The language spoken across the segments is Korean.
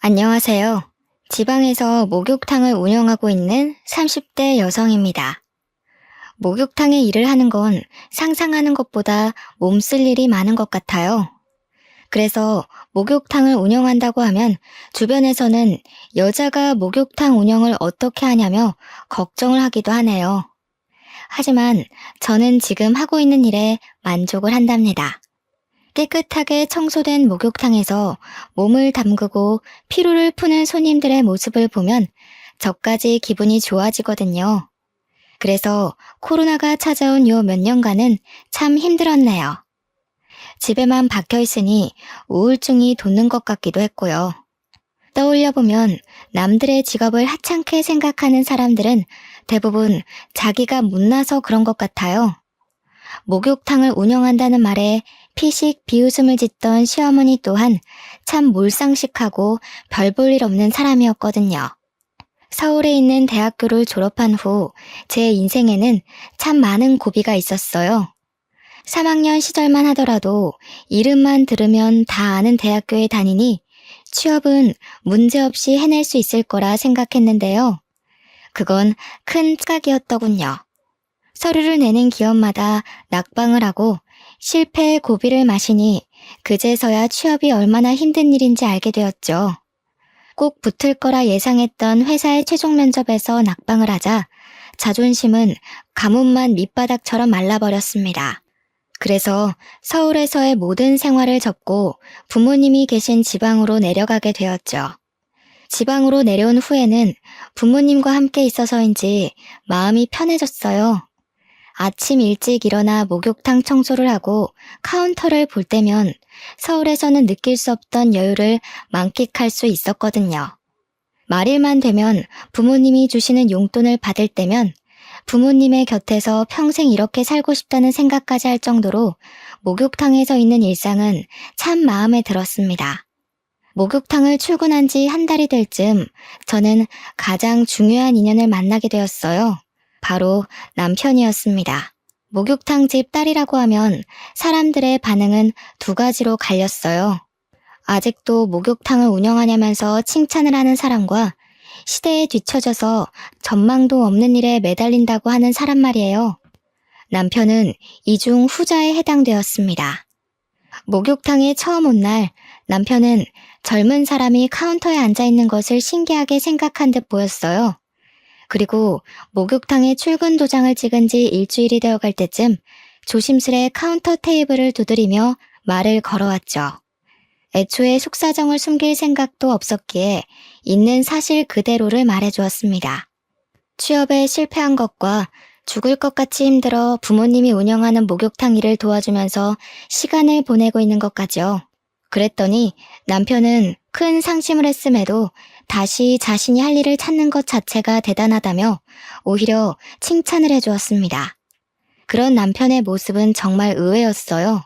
안녕하세요. 지방에서 목욕탕을 운영하고 있는 30대 여성입니다. 목욕탕에 일을 하는 건 상상하는 것보다 몸쓸 일이 많은 것 같아요. 그래서 목욕탕을 운영한다고 하면 주변에서는 여자가 목욕탕 운영을 어떻게 하냐며 걱정을 하기도 하네요. 하지만 저는 지금 하고 있는 일에 만족을 한답니다. 깨끗하게 청소된 목욕탕에서 몸을 담그고 피로를 푸는 손님들의 모습을 보면 저까지 기분이 좋아지거든요. 그래서 코로나가 찾아온 요 몇 년간은 참 힘들었네요. 집에만 박혀 있으니 우울증이 돋는 것 같기도 했고요. 떠올려보면 남들의 직업을 하찮게 생각하는 사람들은 대부분 자기가 못나서 그런 것 같아요. 목욕탕을 운영한다는 말에 피식 비웃음을 짓던 시어머니 또한 참 몰상식하고 별 볼 일 없는 사람이었거든요. 서울에 있는 대학교를 졸업한 후 제 인생에는 참 많은 고비가 있었어요. 3학년 시절만 하더라도 이름만 들으면 다 아는 대학교에 다니니 취업은 문제없이 해낼 수 있을 거라 생각했는데요. 그건 큰 착각이었더군요. 서류를 내는 기업마다 낙방을 하고 실패의 고비를 마시니 그제서야 취업이 얼마나 힘든 일인지 알게 되었죠. 꼭 붙을 거라 예상했던 회사의 최종 면접에서 낙방을 하자 자존심은 가뭄만 밑바닥처럼 말라버렸습니다. 그래서 서울에서의 모든 생활을 접고 부모님이 계신 지방으로 내려가게 되었죠. 지방으로 내려온 후에는 부모님과 함께 있어서인지 마음이 편해졌어요. 아침 일찍 일어나 목욕탕 청소를 하고 카운터를 볼 때면 서울에서는 느낄 수 없던 여유를 만끽할 수 있었거든요. 말일만 되면 부모님이 주시는 용돈을 받을 때면 부모님의 곁에서 평생 이렇게 살고 싶다는 생각까지 할 정도로 목욕탕에서 있는 일상은 참 마음에 들었습니다. 목욕탕을 출근한 지 한 달이 될 즈음 저는 가장 중요한 인연을 만나게 되었어요. 바로 남편이었습니다. 목욕탕 집 딸이라고 하면 사람들의 반응은 두 가지로 갈렸어요. 아직도 목욕탕을 운영하냐면서 칭찬을 하는 사람과 시대에 뒤처져서 전망도 없는 일에 매달린다고 하는 사람 말이에요. 남편은 이 중 후자에 해당되었습니다. 목욕탕에 처음 온 날 남편은 젊은 사람이 카운터에 앉아 있는 것을 신기하게 생각한 듯 보였어요. 그리고 목욕탕에 출근 도장을 찍은 지 일주일이 되어갈 때쯤 조심스레 카운터 테이블을 두드리며 말을 걸어왔죠. 애초에 속사정을 숨길 생각도 없었기에 있는 사실 그대로를 말해주었습니다. 취업에 실패한 것과 죽을 것 같이 힘들어 부모님이 운영하는 목욕탕 일을 도와주면서 시간을 보내고 있는 것까지요. 그랬더니 남편은 큰 상심을 했음에도 다시 자신이 할 일을 찾는 것 자체가 대단하다며 오히려 칭찬을 해주었습니다. 그런 남편의 모습은 정말 의외였어요.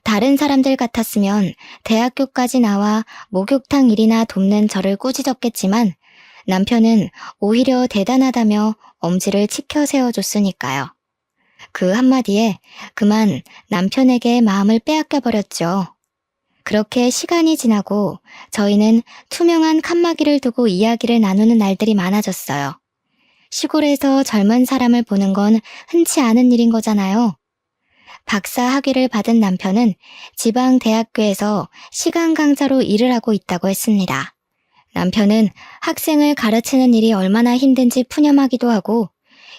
다른 사람들 같았으면 대학교까지 나와 목욕탕 일이나 돕는 저를 꾸짖었겠지만 남편은 오히려 대단하다며 엄지를 치켜 세워줬으니까요. 그 한마디에 그만 남편에게 마음을 빼앗겨버렸죠. 그렇게 시간이 지나고 저희는 투명한 칸막이를 두고 이야기를 나누는 날들이 많아졌어요. 시골에서 젊은 사람을 보는 건 흔치 않은 일인 거잖아요. 박사 학위를 받은 남편은 지방 대학교에서 시간 강사로 일을 하고 있다고 했습니다. 남편은 학생을 가르치는 일이 얼마나 힘든지 푸념하기도 하고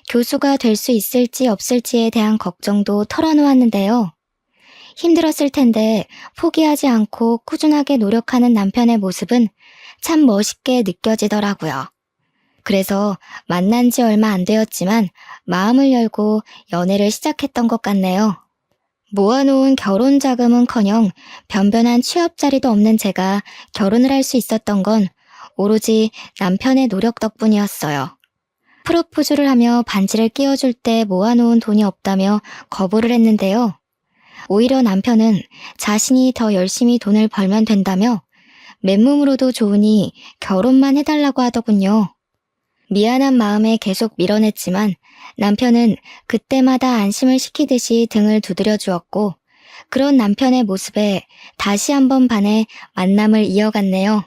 교수가 될 수 있을지 없을지에 대한 걱정도 털어놓았는데요. 힘들었을 텐데 포기하지 않고 꾸준하게 노력하는 남편의 모습은 참 멋있게 느껴지더라고요. 그래서 만난 지 얼마 안 되었지만 마음을 열고 연애를 시작했던 것 같네요. 모아놓은 결혼 자금은커녕 변변한 취업 자리도 없는 제가 결혼을 할 수 있었던 건 오로지 남편의 노력 덕분이었어요. 프로포즈를 하며 반지를 끼워줄 때 모아놓은 돈이 없다며 거부를 했는데요. 오히려 남편은 자신이 더 열심히 돈을 벌면 된다며 맨몸으로도 좋으니 결혼만 해달라고 하더군요. 미안한 마음에 계속 밀어냈지만 남편은 그때마다 안심을 시키듯이 등을 두드려 주었고 그런 남편의 모습에 다시 한번 반해 만남을 이어갔네요.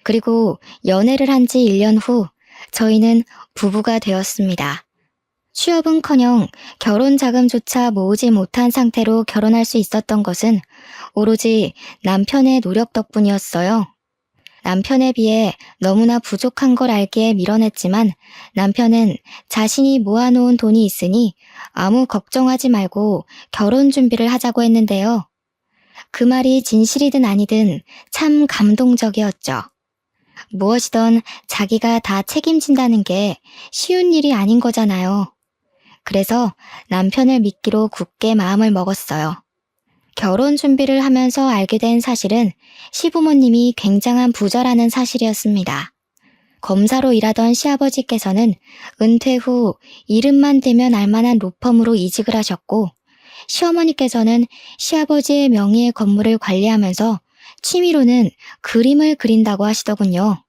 그리고 연애를 한 지 1년 후 저희는 부부가 되었습니다. 취업은커녕 결혼 자금조차 모으지 못한 상태로 결혼할 수 있었던 것은 오로지 남편의 노력 덕분이었어요. 남편에 비해 너무나 부족한 걸 알기에 밀어냈지만 남편은 자신이 모아놓은 돈이 있으니 아무 걱정하지 말고 결혼 준비를 하자고 했는데요. 그 말이 진실이든 아니든 참 감동적이었죠. 무엇이든 자기가 다 책임진다는 게 쉬운 일이 아닌 거잖아요. 그래서 남편을 믿기로 굳게 마음을 먹었어요. 결혼 준비를 하면서 알게 된 사실은 시부모님이 굉장한 부자라는 사실이었습니다. 검사로 일하던 시아버지께서는 은퇴 후 이름만 대면 알만한 로펌으로 이직을 하셨고, 시어머니께서는 시아버지의 명의의 건물을 관리하면서 취미로는 그림을 그린다고 하시더군요.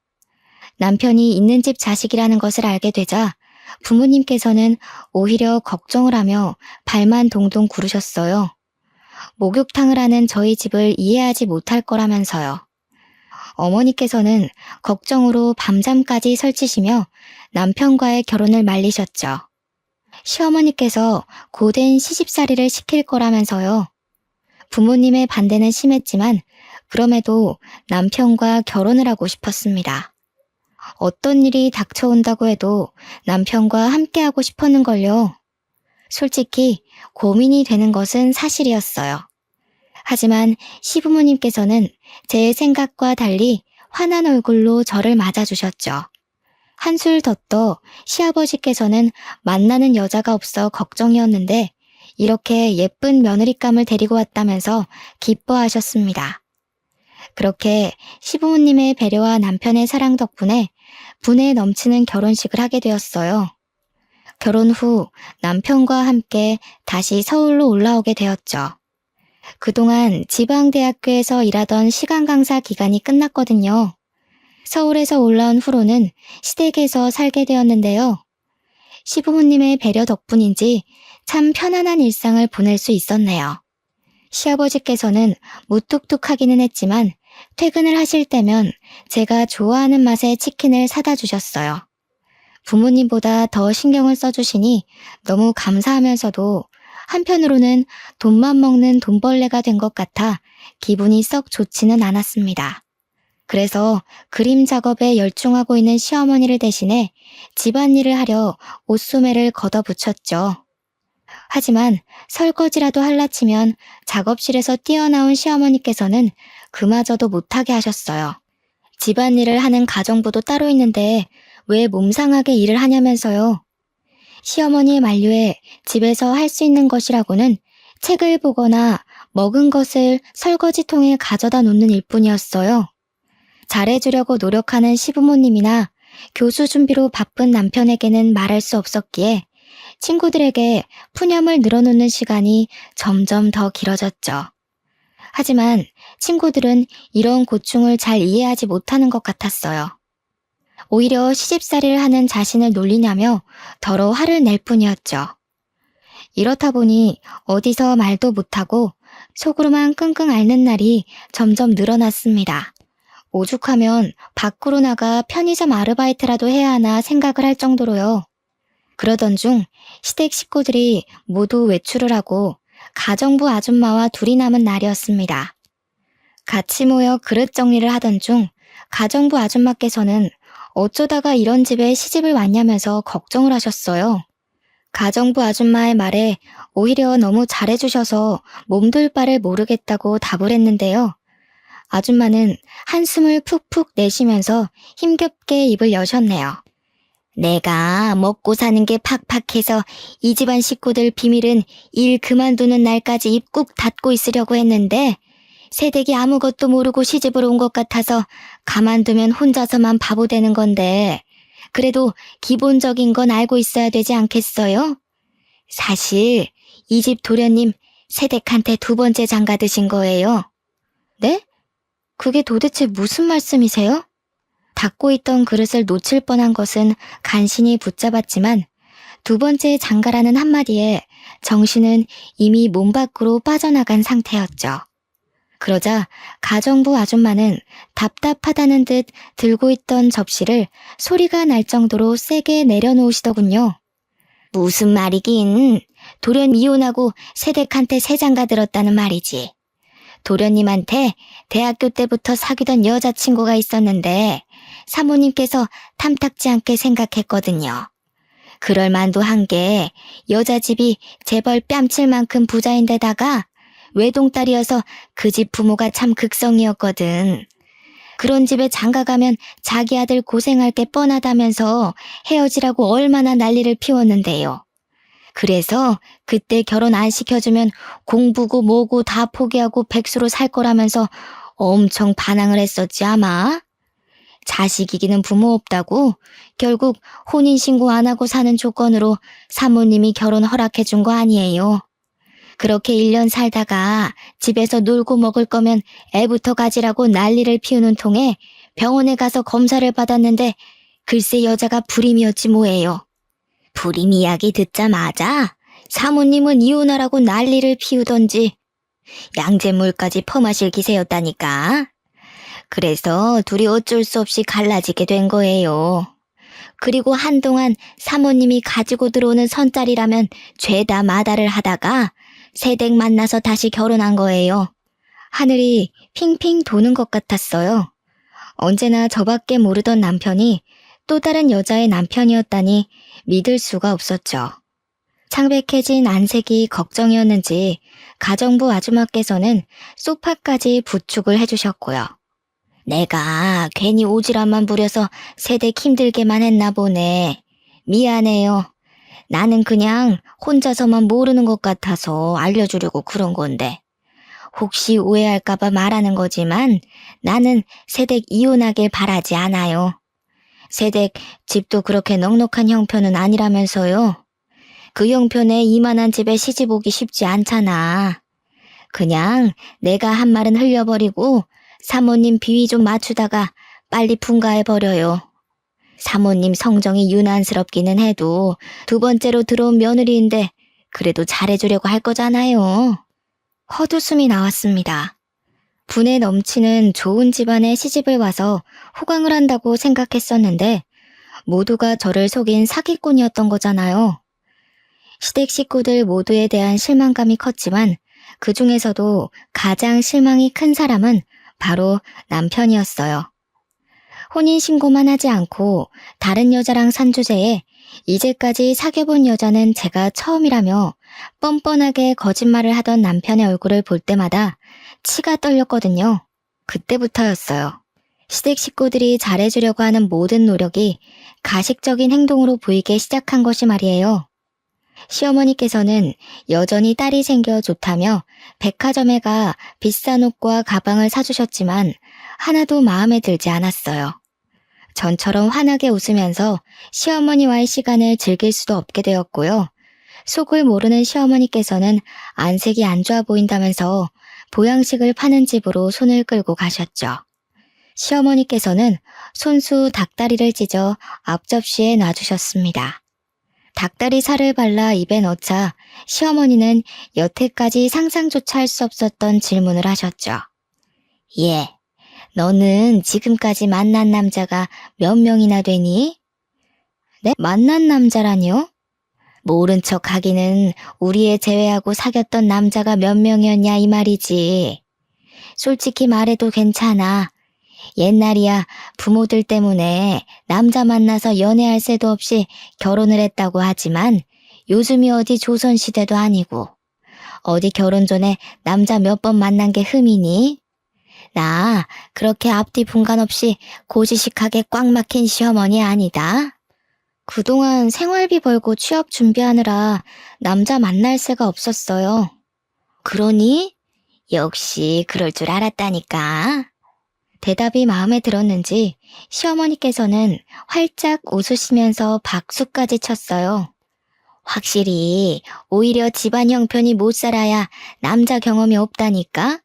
남편이 있는 집 자식이라는 것을 알게 되자 부모님께서는 오히려 걱정을 하며 발만 동동 구르셨어요. 목욕탕을 하는 저희 집을 이해하지 못할 거라면서요. 어머니께서는 걱정으로 밤잠까지 설치시며 남편과의 결혼을 말리셨죠. 시어머니께서 고된 시집살이를 시킬 거라면서요. 부모님의 반대는 심했지만 그럼에도 남편과 결혼을 하고 싶었습니다. 어떤 일이 닥쳐온다고 해도 남편과 함께하고 싶었는걸요. 솔직히 고민이 되는 것은 사실이었어요. 하지만 시부모님께서는 제 생각과 달리 환한 얼굴로 저를 맞아주셨죠. 한술 더 떠 시아버지께서는 만나는 여자가 없어 걱정이었는데 이렇게 예쁜 며느리감을 데리고 왔다면서 기뻐하셨습니다. 그렇게 시부모님의 배려와 남편의 사랑 덕분에 분에 넘치는 결혼식을 하게 되었어요. 결혼 후 남편과 함께 다시 서울로 올라오게 되었죠. 그동안 지방대학교에서 일하던 시간 강사 기간이 끝났거든요. 서울에서 올라온 후로는 시댁에서 살게 되었는데요. 시부모님의 배려 덕분인지 참 편안한 일상을 보낼 수 있었네요. 시아버지께서는 무뚝뚝하기는 했지만 퇴근을 하실 때면 제가 좋아하는 맛의 치킨을 사다 주셨어요. 부모님보다 더 신경을 써주시니 너무 감사하면서도 한편으로는 돈만 먹는 돈벌레가 된 것 같아 기분이 썩 좋지는 않았습니다. 그래서 그림 작업에 열중하고 있는 시어머니를 대신해 집안일을 하려 옷소매를 걷어붙였죠. 하지만 설거지라도 할라치면 작업실에서 뛰어나온 시어머니께서는 그마저도 못하게 하셨어요. 집안일을 하는 가정부도 따로 있는데 왜 몸상하게 일을 하냐면서요. 시어머니의 만류에 집에서 할 수 있는 것이라고는 책을 보거나 먹은 것을 설거지통에 가져다 놓는 일뿐이었어요. 잘해주려고 노력하는 시부모님이나 교수 준비로 바쁜 남편에게는 말할 수 없었기에 친구들에게 푸념을 늘어놓는 시간이 점점 더 길어졌죠. 하지만 친구들은 이런 고충을 잘 이해하지 못하는 것 같았어요. 오히려 시집살이를 하는 자신을 놀리냐며 더러 화를 낼 뿐이었죠. 이렇다 보니 어디서 말도 못하고 속으로만 끙끙 앓는 날이 점점 늘어났습니다. 오죽하면 밖으로 나가 편의점 아르바이트라도 해야 하나 생각을 할 정도로요. 그러던 중 시댁 식구들이 모두 외출을 하고 가정부 아줌마와 둘이 남은 날이었습니다. 같이 모여 그릇 정리를 하던 중 가정부 아줌마께서는 어쩌다가 이런 집에 시집을 왔냐면서 걱정을 하셨어요. 가정부 아줌마의 말에 오히려 너무 잘해주셔서 몸둘 바를 모르겠다고 답을 했는데요. 아줌마는 한숨을 푹푹 내쉬면서 힘겹게 입을 여셨네요. 내가 먹고 사는 게 팍팍해서 이 집안 식구들 비밀은 일 그만두는 날까지 입 꾹 닫고 있으려고 했는데 새댁이 아무것도 모르고 시집을 온 것 같아서 가만두면 혼자서만 바보 되는 건데 그래도 기본적인 건 알고 있어야 되지 않겠어요? 사실 이 집 도련님 새댁한테 2번째 장가 드신 거예요. 네? 그게 도대체 무슨 말씀이세요? 닫고 있던 그릇을 놓칠 뻔한 것은 간신히 붙잡았지만 2번째 장가라는 한마디에 정신은 이미 몸 밖으로 빠져나간 상태였죠. 그러자 가정부 아줌마는 답답하다는 듯 들고 있던 접시를 소리가 날 정도로 세게 내려놓으시더군요. 무슨 말이긴. 도련 이혼하고 새댁한테 새 장가 들었다는 말이지. 도련님한테 대학교 때부터 사귀던 여자친구가 있었는데 사모님께서 탐탁지 않게 생각했거든요. 그럴 만도 한 게 여자 집이 재벌 뺨칠 만큼 부자인데다가 외동딸이어서 그 집 부모가 참 극성이었거든. 그런 집에 장가가면 자기 아들 고생할 게 뻔하다면서 헤어지라고 얼마나 난리를 피웠는데요. 그래서 그때 결혼 안 시켜주면 공부고 뭐고 다 포기하고 백수로 살 거라면서 엄청 반항을 했었지 아마. 자식 이기는 부모 없다고 결국 혼인신고 안 하고 사는 조건으로 사모님이 결혼 허락해 준 거 아니에요. 그렇게 1년 살다가 집에서 놀고 먹을 거면 애부터 가지라고 난리를 피우는 통에 병원에 가서 검사를 받았는데 글쎄 여자가 불임이었지 뭐예요. 불임 이야기 듣자마자 사모님은 이혼하라고 난리를 피우던지 양잿물까지 퍼마실 기세였다니까. 그래서 둘이 어쩔 수 없이 갈라지게 된 거예요. 그리고 한동안 사모님이 가지고 들어오는 선짜리라면 죄다 마다를 하다가 새댁 만나서 다시 결혼한 거예요. 하늘이 핑핑 도는 것 같았어요. 언제나 저밖에 모르던 남편이 또 다른 여자의 남편이었다니 믿을 수가 없었죠. 창백해진 안색이 걱정이었는지 가정부 아줌마께서는 소파까지 부축을 해주셨고요. 내가 괜히 오지랖만 부려서 새댁 힘들게만 했나 보네. 미안해요. 나는 그냥 혼자서만 모르는 것 같아서 알려주려고 그런 건데. 혹시 오해할까봐 말하는 거지만 나는 새댁 이혼하길 바라지 않아요. 새댁 집도 그렇게 넉넉한 형편은 아니라면서요. 그 형편에 이만한 집에 시집 오기 쉽지 않잖아. 그냥 내가 한 말은 흘려버리고 사모님 비위 좀 맞추다가 빨리 분가해버려요. 사모님 성정이 유난스럽기는 해도 두 번째로 들어온 며느리인데 그래도 잘해주려고 할 거잖아요. 헛웃음이 나왔습니다. 분에 넘치는 좋은 집안에 시집을 와서 호강을 한다고 생각했었는데 모두가 저를 속인 사기꾼이었던 거잖아요. 시댁 식구들 모두에 대한 실망감이 컸지만 그 중에서도 가장 실망이 큰 사람은 바로 남편이었어요. 혼인신고만 하지 않고 다른 여자랑 산 주제에 이제까지 사귀어본 여자는 제가 처음이라며 뻔뻔하게 거짓말을 하던 남편의 얼굴을 볼 때마다 치가 떨렸거든요. 그때부터였어요. 시댁 식구들이 잘해주려고 하는 모든 노력이 가식적인 행동으로 보이기 시작한 것이 말이에요. 시어머니께서는 여전히 딸이 생겨 좋다며 백화점에 가 비싼 옷과 가방을 사주셨지만 하나도 마음에 들지 않았어요. 전처럼 환하게 웃으면서 시어머니와의 시간을 즐길 수도 없게 되었고요. 속을 모르는 시어머니께서는 안색이 안 좋아 보인다면서 보양식을 파는 집으로 손을 끌고 가셨죠. 시어머니께서는 손수 닭다리를 찢어 앞접시에 놔주셨습니다. 닭다리 살을 발라 입에 넣자 시어머니는 여태까지 상상조차 할 수 없었던 질문을 하셨죠. 예, 너는 지금까지 만난 남자가 몇 명이나 되니? 네? 만난 남자라뇨? 모른 척 하기는 우리 애 제외하고 사귀었던 남자가 몇 명이었냐 이 말이지. 솔직히 말해도 괜찮아. 옛날이야 부모들 때문에 남자 만나서 연애할 새도 없이 결혼을 했다고 하지만 요즘이 어디 조선시대도 아니고 어디 결혼 전에 남자 몇 번 만난 게 흠이니? 나 그렇게 앞뒤 분간 없이 고지식하게 꽉 막힌 시어머니 아니다. 그동안 생활비 벌고 취업 준비하느라 남자 만날 새가 없었어요. 그러니? 역시 그럴 줄 알았다니까. 대답이 마음에 들었는지 시어머니께서는 활짝 웃으시면서 박수까지 쳤어요. 확실히 오히려 집안 형편이 못 살아야 남자 경험이 없다니까?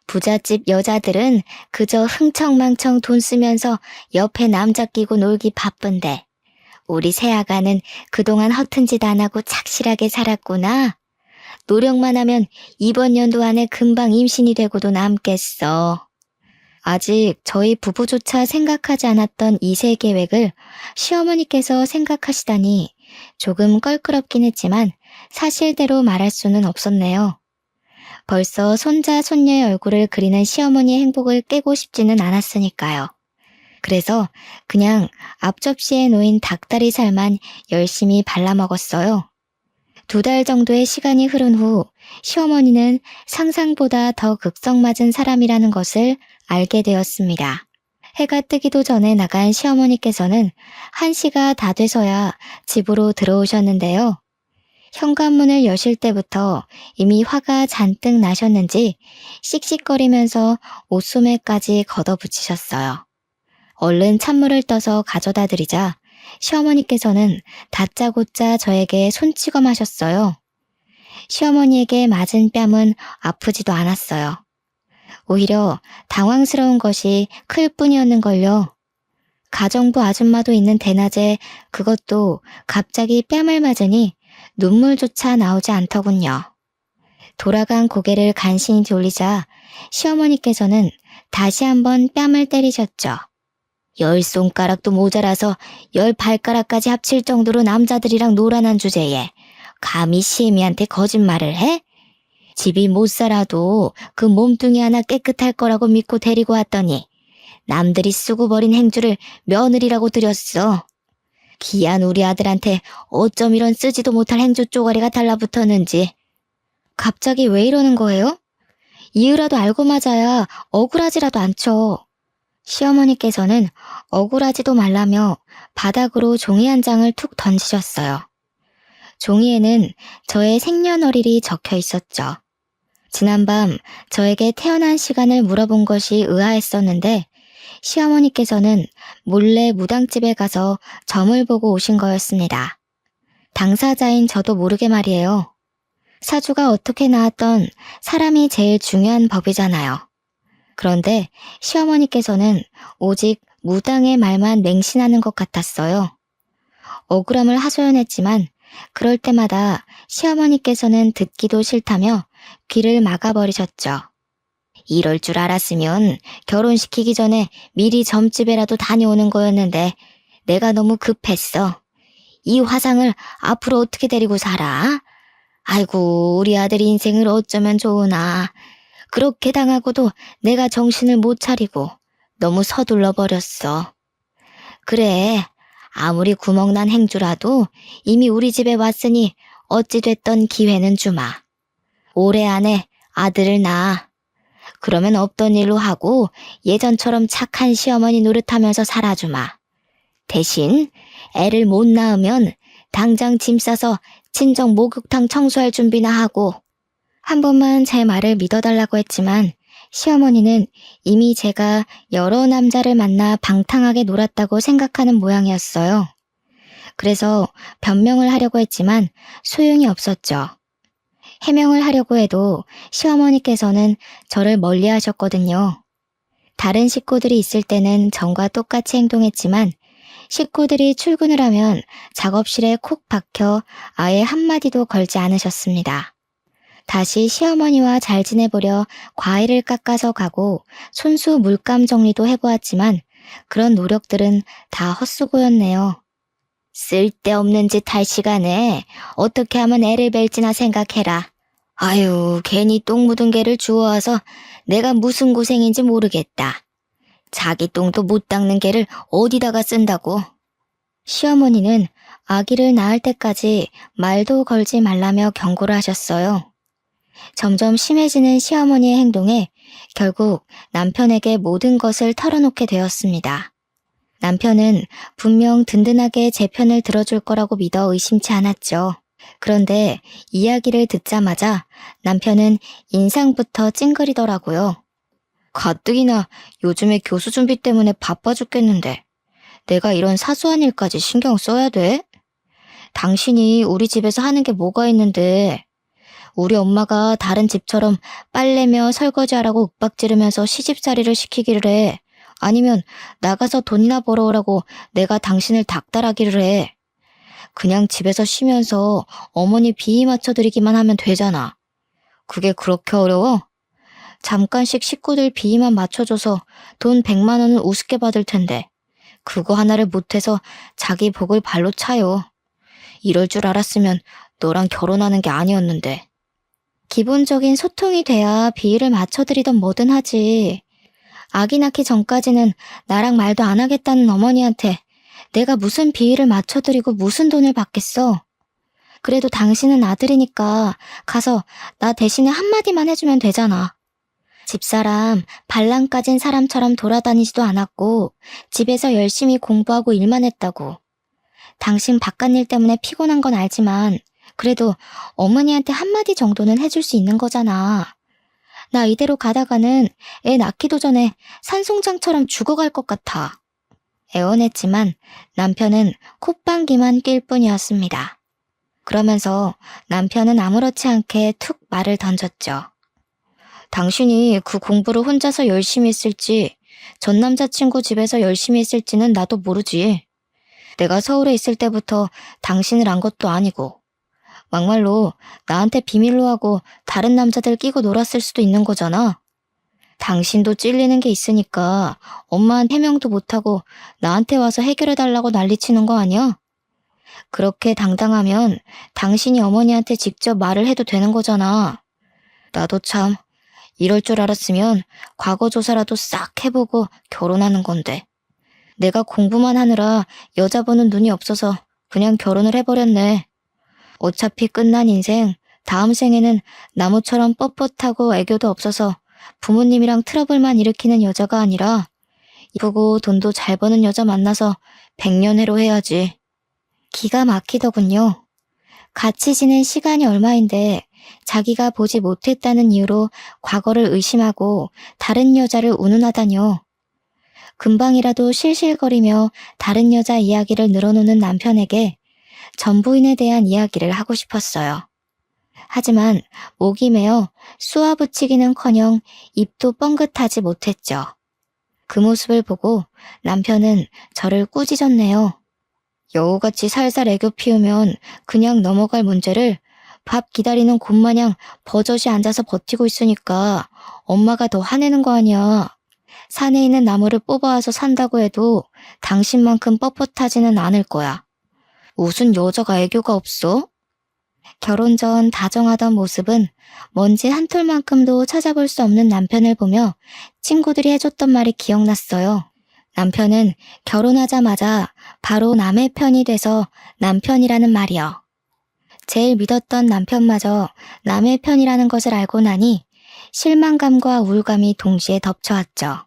부잣집 여자들은 그저 흥청망청 돈 쓰면서 옆에 남자 끼고 놀기 바쁜데 우리 새아가는 그동안 허튼 짓 안 하고 착실하게 살았구나. 노력만 하면 이번 연도 안에 금방 임신이 되고도 남겠어. 아직 저희 부부조차 생각하지 않았던 2세 계획을 시어머니께서 생각하시다니 조금 껄끄럽긴 했지만 사실대로 말할 수는 없었네요. 벌써 손자, 손녀의 얼굴을 그리는 시어머니의 행복을 깨고 싶지는 않았으니까요. 그래서 그냥 앞접시에 놓인 닭다리살만 열심히 발라먹었어요. 2달 정도의 시간이 흐른 후 시어머니는 상상보다 더 극성맞은 사람이라는 것을 알게 되었습니다. 해가 뜨기도 전에 나간 시어머니께서는 1시가 다 돼서야 집으로 들어오셨는데요. 현관문을 여실 때부터 이미 화가 잔뜩 나셨는지 씩씩거리면서 옷소매까지 걷어붙이셨어요. 얼른 찬물을 떠서 가져다 드리자 시어머니께서는 다짜고짜 저에게 손찌검하셨어요. 시어머니에게 맞은 뺨은 아프지도 않았어요. 오히려 당황스러운 것이 클 뿐이었는걸요. 가정부 아줌마도 있는 대낮에 그것도 갑자기 뺨을 맞으니 눈물조차 나오지 않더군요. 돌아간 고개를 간신히 돌리자 시어머니께서는 다시 한번 뺨을 때리셨죠. 10손가락도 모자라서 10발가락까지 합칠 정도로 남자들이랑 놀아난 주제에 감히 시애미한테 거짓말을 해? 집이 못 살아도 그 몸뚱이 하나 깨끗할 거라고 믿고 데리고 왔더니 남들이 쓰고 버린 행주를 며느리라고 들였어. 귀한 우리 아들한테 어쩜 이런 쓰지도 못할 행주 쪼가리가 달라붙었는지. 갑자기 왜 이러는 거예요? 이유라도 알고 맞아야 억울하지라도 않죠. 시어머니께서는 억울하지도 말라며 바닥으로 종이 한 장을 툭 던지셨어요. 종이에는 저의 생년월일이 적혀 있었죠. 지난밤 저에게 태어난 시간을 물어본 것이 의아했었는데 시어머니께서는 몰래 무당집에 가서 점을 보고 오신 거였습니다. 당사자인 저도 모르게 말이에요. 사주가 어떻게 나왔던 사람이 제일 중요한 법이잖아요. 그런데 시어머니께서는 오직 무당의 말만 맹신하는 것 같았어요. 억울함을 하소연했지만 그럴 때마다 시어머니께서는 듣기도 싫다며 귀를 막아버리셨죠. 이럴 줄 알았으면 결혼시키기 전에 미리 점집에라도 다녀오는 거였는데 내가 너무 급했어. 이 화상을 앞으로 어떻게 데리고 살아? 아이고, 우리 아들 인생을 어쩌면 좋으나. 그렇게 당하고도 내가 정신을 못 차리고 너무 서둘러 버렸어. 그래, 아무리 구멍난 행주라도 이미 우리 집에 왔으니 어찌됐던 기회는 주마. 올해 안에 아들을 낳아. 그러면 없던 일로 하고 예전처럼 착한 시어머니 노릇하면서 살아주마. 대신 애를 못 낳으면 당장 짐 싸서 친정 목욕탕 청소할 준비나 하고. 한 번만 제 말을 믿어달라고 했지만 시어머니는 이미 제가 여러 남자를 만나 방탕하게 놀았다고 생각하는 모양이었어요. 그래서 변명을 하려고 했지만 소용이 없었죠. 해명을 하려고 해도 시어머니께서는 저를 멀리 하셨거든요. 다른 식구들이 있을 때는 전과 똑같이 행동했지만 식구들이 출근을 하면 작업실에 콕 박혀 아예 한마디도 걸지 않으셨습니다. 다시 시어머니와 잘 지내보려 과일을 깎아서 가고 손수 물감 정리도 해보았지만 그런 노력들은 다 헛수고였네요. 쓸데없는 짓 할 시간에 어떻게 하면 애를 뵐지나 생각해라. 아유, 괜히 똥 묻은 개를 주워와서 내가 무슨 고생인지 모르겠다. 자기 똥도 못 닦는 개를 어디다가 쓴다고. 시어머니는 아기를 낳을 때까지 말도 걸지 말라며 경고를 하셨어요. 점점 심해지는 시어머니의 행동에 결국 남편에게 모든 것을 털어놓게 되었습니다. 남편은 분명 든든하게 제 편을 들어줄 거라고 믿어 의심치 않았죠. 그런데 이야기를 듣자마자 남편은 인상부터 찡그리더라고요. 가뜩이나 요즘에 교수 준비 때문에 바빠 죽겠는데 내가 이런 사소한 일까지 신경 써야 돼? 당신이 우리 집에서 하는 게 뭐가 있는데 우리 엄마가 다른 집처럼 빨래며 설거지하라고 윽박지르면서 시집살이를 시키기를 해. 아니면 나가서 돈이나 벌어오라고 내가 당신을 닥달하기를 해. 그냥 집에서 쉬면서 어머니 비위 맞춰드리기만 하면 되잖아. 그게 그렇게 어려워? 잠깐씩 식구들 비위만 맞춰줘서 돈 100만 원은 우습게 받을 텐데 그거 하나를 못해서 자기 복을 발로 차요. 이럴 줄 알았으면 너랑 결혼하는 게 아니었는데. 기본적인 소통이 돼야 비위를 맞춰드리던 뭐든 하지. 아기 낳기 전까지는 나랑 말도 안 하겠다는 어머니한테 내가 무슨 비위를 맞춰드리고 무슨 돈을 받겠어. 그래도 당신은 아들이니까 가서 나 대신에 한마디만 해주면 되잖아. 집사람, 발랑 까진 사람처럼 돌아다니지도 않았고 집에서 열심히 공부하고 일만 했다고. 당신 바깥일 때문에 피곤한 건 알지만 그래도 어머니한테 한마디 정도는 해줄 수 있는 거잖아. 나 이대로 가다가는 애 낳기도 전에 산송장처럼 죽어갈 것 같아. 애원했지만 남편은 콧방귀만 낄 뿐이었습니다. 그러면서 남편은 아무렇지 않게 툭 말을 던졌죠. 당신이 그 공부를 혼자서 열심히 했을지 전 남자친구 집에서 열심히 했을지는 나도 모르지. 내가 서울에 있을 때부터 당신을 안 것도 아니고 막말로 나한테 비밀로 하고 다른 남자들 끼고 놀았을 수도 있는 거잖아. 당신도 찔리는 게 있으니까 엄마한테 해명도 못하고 나한테 와서 해결해달라고 난리치는 거 아니야? 그렇게 당당하면 당신이 어머니한테 직접 말을 해도 되는 거잖아. 나도 참 이럴 줄 알았으면 과거 조사라도 싹 해보고 결혼하는 건데. 내가 공부만 하느라 여자 보는 눈이 없어서 그냥 결혼을 해버렸네. 어차피 끝난 인생, 다음 생에는 나무처럼 뻣뻣하고 애교도 없어서 부모님이랑 트러블만 일으키는 여자가 아니라 이쁘고 돈도 잘 버는 여자 만나서 백년해로 해야지. 기가 막히더군요. 같이 지낸 시간이 얼마인데 자기가 보지 못했다는 이유로 과거를 의심하고 다른 여자를 운운하다뇨. 금방이라도 실실거리며 다른 여자 이야기를 늘어놓는 남편에게 전부인에 대한 이야기를 하고 싶었어요. 하지만 목이 메어 쏘아붙이기는커녕 입도 뻥긋하지 못했죠. 그 모습을 보고 남편은 저를 꾸짖었네요. 여우같이 살살 애교 피우면 그냥 넘어갈 문제를 밥 기다리는 곰마냥 버젓이 앉아서 버티고 있으니까 엄마가 더 화내는 거 아니야. 산에 있는 나무를 뽑아와서 산다고 해도 당신만큼 뻣뻣하지는 않을 거야. 무슨 여자가 애교가 없어? 결혼 전 다정하던 모습은 먼지 한 톨만큼도 찾아볼 수 없는 남편을 보며 친구들이 해줬던 말이 기억났어요. 남편은 결혼하자마자 바로 남의 편이 돼서 남편이라는 말이요. 제일 믿었던 남편마저 남의 편이라는 것을 알고 나니 실망감과 우울감이 동시에 덮쳐왔죠.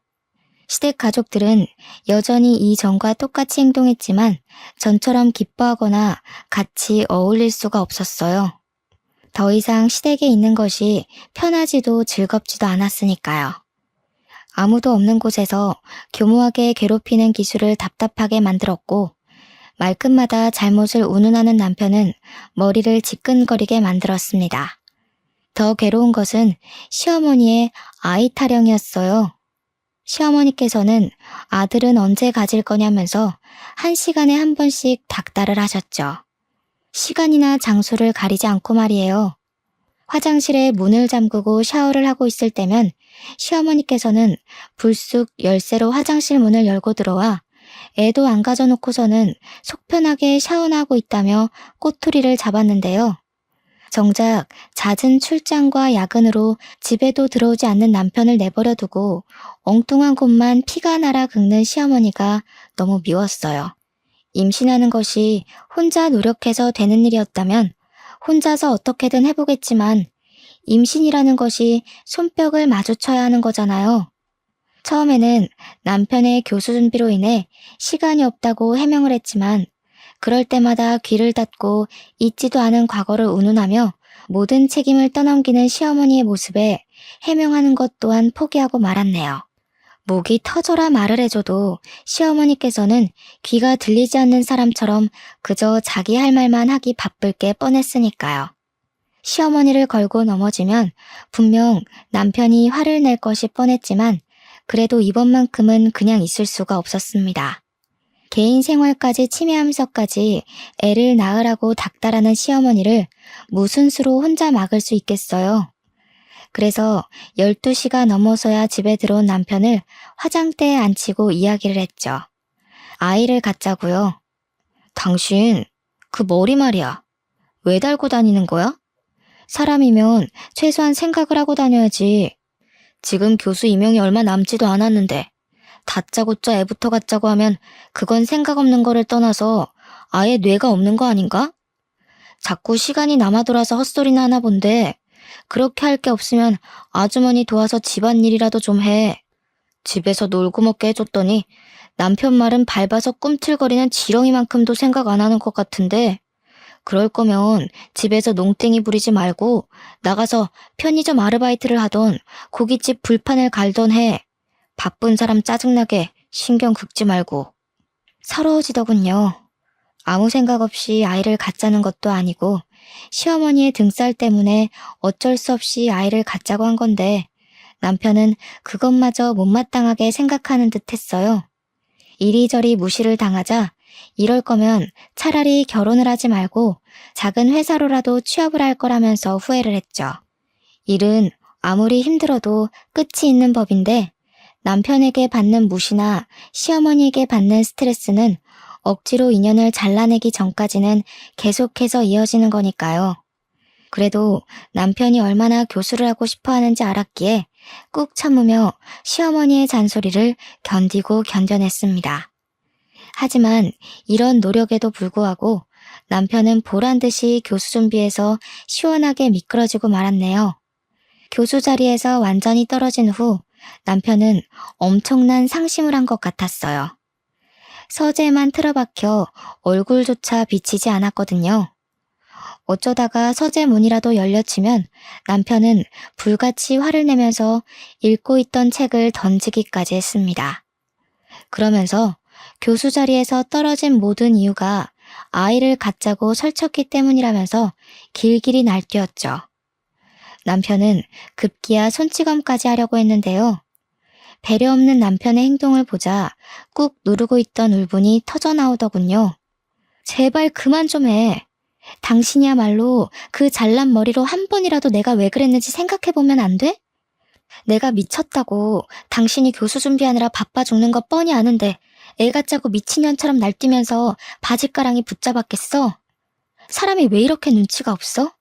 시댁 가족들은 여전히 이전과 똑같이 행동했지만 전처럼 기뻐하거나 같이 어울릴 수가 없었어요. 더 이상 시댁에 있는 것이 편하지도 즐겁지도 않았으니까요. 아무도 없는 곳에서 교모하게 괴롭히는 기술을 답답하게 만들었고 말끝마다 잘못을 운운하는 남편은 머리를 지끈거리게 만들었습니다. 더 괴로운 것은 시어머니의 아이 타령이었어요. 시어머니께서는 아들은 언제 가질 거냐면서 1시간에 한 번씩 닥달을 하셨죠. 시간이나 장소를 가리지 않고 말이에요. 화장실에 문을 잠그고 샤워를 하고 있을 때면 시어머니께서는 불쑥 열쇠로 화장실 문을 열고 들어와 애도 안 가져놓고서는 속편하게 샤워나 하고 있다며 꼬투리를 잡았는데요. 정작 잦은 출장과 야근으로 집에도 들어오지 않는 남편을 내버려 두고 엉뚱한 곳만 피가 나라 긁는 시어머니가 너무 미웠어요. 임신하는 것이 혼자 노력해서 되는 일이었다면 혼자서 어떻게든 해보겠지만 임신이라는 것이 손뼉을 마주쳐야 하는 거잖아요. 처음에는 남편의 교수 준비로 인해 시간이 없다고 해명을 했지만 그럴 때마다 귀를 닫고 잊지도 않은 과거를 운운하며 모든 책임을 떠넘기는 시어머니의 모습에 해명하는 것 또한 포기하고 말았네요. 목이 터져라 말을 해줘도 시어머니께서는 귀가 들리지 않는 사람처럼 그저 자기 할 말만 하기 바쁠 게 뻔했으니까요. 시어머니를 걸고 넘어지면 분명 남편이 화를 낼 것이 뻔했지만 그래도 이번만큼은 그냥 있을 수가 없었습니다. 개인 생활까지 침해하면서까지 애를 낳으라고 닥달하는 시어머니를 무슨 수로 혼자 막을 수 있겠어요. 그래서 12시가 넘어서야 집에 들어온 남편을 화장대에 앉히고 이야기를 했죠. 아이를 갖자고요. 당신, 그 머리 말이야. 왜 달고 다니는 거야? 사람이면 최소한 생각을 하고 다녀야지. 지금 교수 임용이 얼마 남지도 않았는데 다짜고짜 애부터 갖자고 하면 그건 생각 없는 거를 떠나서 아예 뇌가 없는 거 아닌가? 자꾸 시간이 남아 돌아서 헛소리나 하나 본데 그렇게 할 게 없으면 아주머니 도와서 집안일이라도 좀 해. 집에서 놀고 먹게 해줬더니 남편 말은 밟아서 꿈틀거리는 지렁이만큼도 생각 안 하는 것 같은데 그럴 거면 집에서 농땡이 부리지 말고 나가서 편의점 아르바이트를 하던 고깃집 불판을 갈던 해. 바쁜 사람 짜증나게 신경 긁지 말고. 서러워지더군요. 아무 생각 없이 아이를 갖자는 것도 아니고 시어머니의 등살 때문에 어쩔 수 없이 아이를 갖자고 한 건데 남편은 그것마저 못마땅하게 생각하는 듯 했어요. 이리저리 무시를 당하자 이럴 거면 차라리 결혼을 하지 말고 작은 회사로라도 취업을 할 거라면서 후회를 했죠. 일은 아무리 힘들어도 끝이 있는 법인데 남편에게 받는 무시나 시어머니에게 받는 스트레스는 억지로 인연을 잘라내기 전까지는 계속해서 이어지는 거니까요. 그래도 남편이 얼마나 교수를 하고 싶어 하는지 알았기에 꾹 참으며 시어머니의 잔소리를 견디고 견뎌냈습니다. 하지만 이런 노력에도 불구하고 남편은 보란듯이 교수 준비해서 시원하게 미끄러지고 말았네요. 교수 자리에서 완전히 떨어진 후 남편은 엄청난 상심을 한 것 같았어요. 서재에만 틀어박혀 얼굴조차 비치지 않았거든요. 어쩌다가 서재 문이라도 열려치면 남편은 불같이 화를 내면서 읽고 있던 책을 던지기까지 했습니다. 그러면서 교수 자리에서 떨어진 모든 이유가 아이를 갖자고 설쳤기 때문이라면서 길길이 날뛰었죠. 남편은 급기야 손찌검까지 하려고 했는데요. 배려 없는 남편의 행동을 보자 꾹 누르고 있던 울분이 터져나오더군요. 제발 그만 좀 해. 당신이야말로 그 잘난 머리로 한 번이라도 내가 왜 그랬는지 생각해보면 안 돼? 내가 미쳤다고 당신이 교수 준비하느라 바빠 죽는 거 뻔히 아는데 애 같자고 미친년처럼 날뛰면서 바짓가랑이 붙잡았겠어? 사람이 왜 이렇게 눈치가 없어?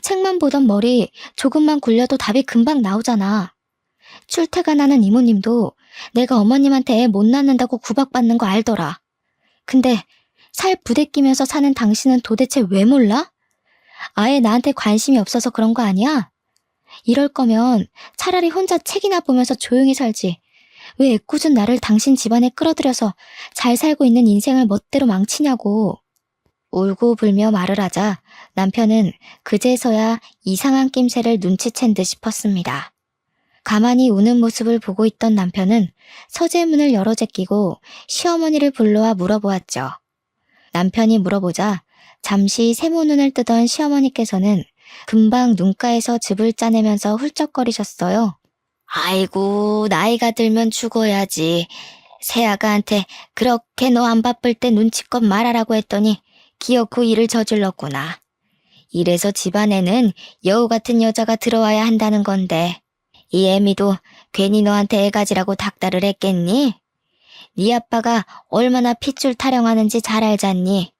책만 보던 머리 조금만 굴려도 답이 금방 나오잖아. 출퇴근하는 이모님도 내가 어머님한테 애 못 낳는다고 구박받는 거 알더라. 근데 살 부대끼면서 사는 당신은 도대체 왜 몰라? 아예 나한테 관심이 없어서 그런 거 아니야? 이럴 거면 차라리 혼자 책이나 보면서 조용히 살지. 왜 애꿎은 나를 당신 집안에 끌어들여서 잘 살고 있는 인생을 멋대로 망치냐고. 울고불며 말을 하자 남편은 그제서야 이상한 낌새를 눈치챈 듯 싶었습니다. 가만히 우는 모습을 보고 있던 남편은 서재문을 열어 제끼고 시어머니를 불러와 물어보았죠. 남편이 물어보자 잠시 세모눈을 뜨던 시어머니께서는 금방 눈가에서 즙을 짜내면서 훌쩍거리셨어요. 아이고, 나이가 들면 죽어야지. 새아가한테 그렇게 너 안 바쁠 때 눈치껏 말하라고 했더니 기어코 일을 저질렀구나. 이래서 집안에는 여우 같은 여자가 들어와야 한다는 건데 이 애미도 괜히 너한테 애 가지라고 닥달을 했겠니? 네 아빠가 얼마나 핏줄 타령하는지 잘 알잖니?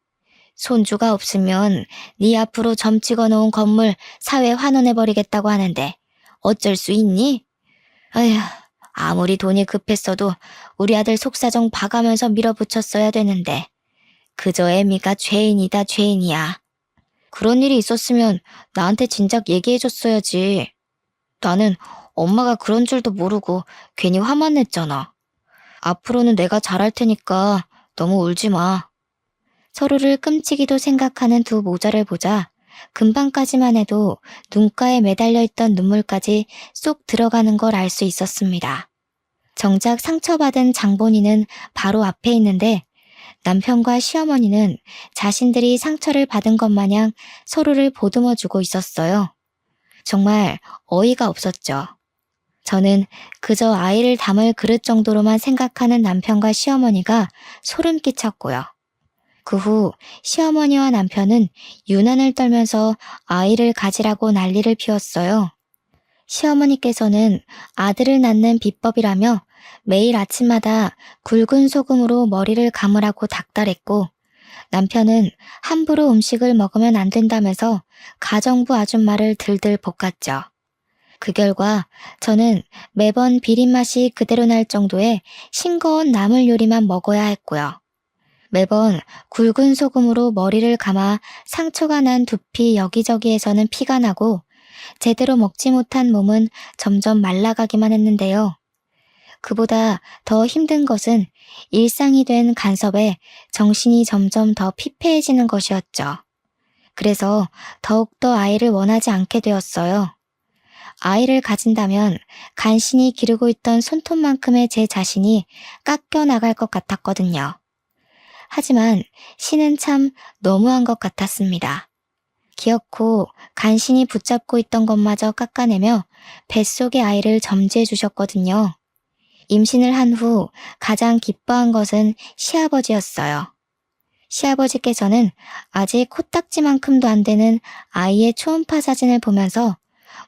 손주가 없으면 네 앞으로 점 찍어놓은 건물 사회 환원해버리겠다고 하는데 어쩔 수 있니? 아휴, 아무리 돈이 급했어도 우리 아들 속사정 봐가면서 밀어붙였어야 되는데 그저 애미가 죄인이다 죄인이야. 그런 일이 있었으면 나한테 진작 얘기해줬어야지. 나는 엄마가 그런 줄도 모르고 괜히 화만 냈잖아. 앞으로는 내가 잘할 테니까 너무 울지 마. 서로를 끔찍이도 생각하는 두 모자를 보자 금방까지만 해도 눈가에 매달려 있던 눈물까지 쏙 들어가는 걸 알 수 있었습니다. 정작 상처받은 장본인은 바로 앞에 있는데 남편과 시어머니는 자신들이 상처를 받은 것 마냥 서로를 보듬어주고 있었어요. 정말 어이가 없었죠. 저는 그저 아이를 담을 그릇 정도로만 생각하는 남편과 시어머니가 소름 끼쳤고요. 그 후 시어머니와 남편은 유난을 떨면서 아이를 가지라고 난리를 피웠어요. 시어머니께서는 아들을 낳는 비법이라며 매일 아침마다 굵은 소금으로 머리를 감으라고 닥달했고, 남편은 함부로 음식을 먹으면 안 된다면서 가정부 아줌마를 들들 볶았죠. 그 결과 저는 매번 비린맛이 그대로 날 정도의 싱거운 나물 요리만 먹어야 했고요. 매번 굵은 소금으로 머리를 감아 상처가 난 두피 여기저기에서는 피가 나고 제대로 먹지 못한 몸은 점점 말라가기만 했는데요. 그보다 더 힘든 것은 일상이 된 간섭에 정신이 점점 더 피폐해지는 것이었죠. 그래서 더욱더 아이를 원하지 않게 되었어요. 아이를 가진다면 간신히 기르고 있던 손톱만큼의 제 자신이 깎여 나갈 것 같았거든요. 하지만 신은 참 너무한 것 같았습니다. 기어코 간신히 붙잡고 있던 것마저 깎아내며 뱃속의 아이를 점지해 주셨거든요. 임신을 한 후 가장 기뻐한 것은 시아버지였어요. 시아버지께서는 아직 코딱지만큼도 안 되는 아이의 초음파 사진을 보면서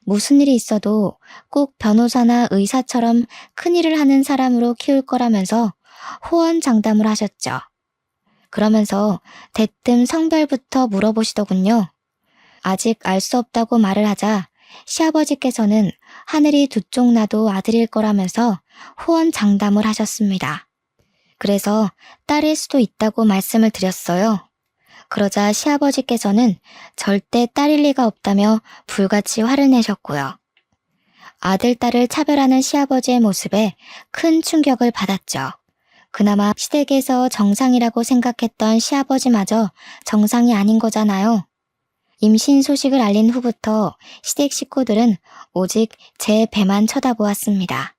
무슨 일이 있어도 꼭 변호사나 의사처럼 큰일을 하는 사람으로 키울 거라면서 호언장담을 하셨죠. 그러면서 대뜸 성별부터 물어보시더군요. 아직 알 수 없다고 말을 하자 시아버지께서는 하늘이 두 쪽 나도 아들일 거라면서 호언장담을 하셨습니다. 그래서 딸일 수도 있다고 말씀을 드렸어요. 그러자 시아버지께서는 절대 딸일 리가 없다며 불같이 화를 내셨고요. 아들, 딸을 차별하는 시아버지의 모습에 큰 충격을 받았죠. 그나마 시댁에서 정상이라고 생각했던 시아버지마저 정상이 아닌 거잖아요. 임신 소식을 알린 후부터 시댁 식구들은 오직 제 배만 쳐다보았습니다.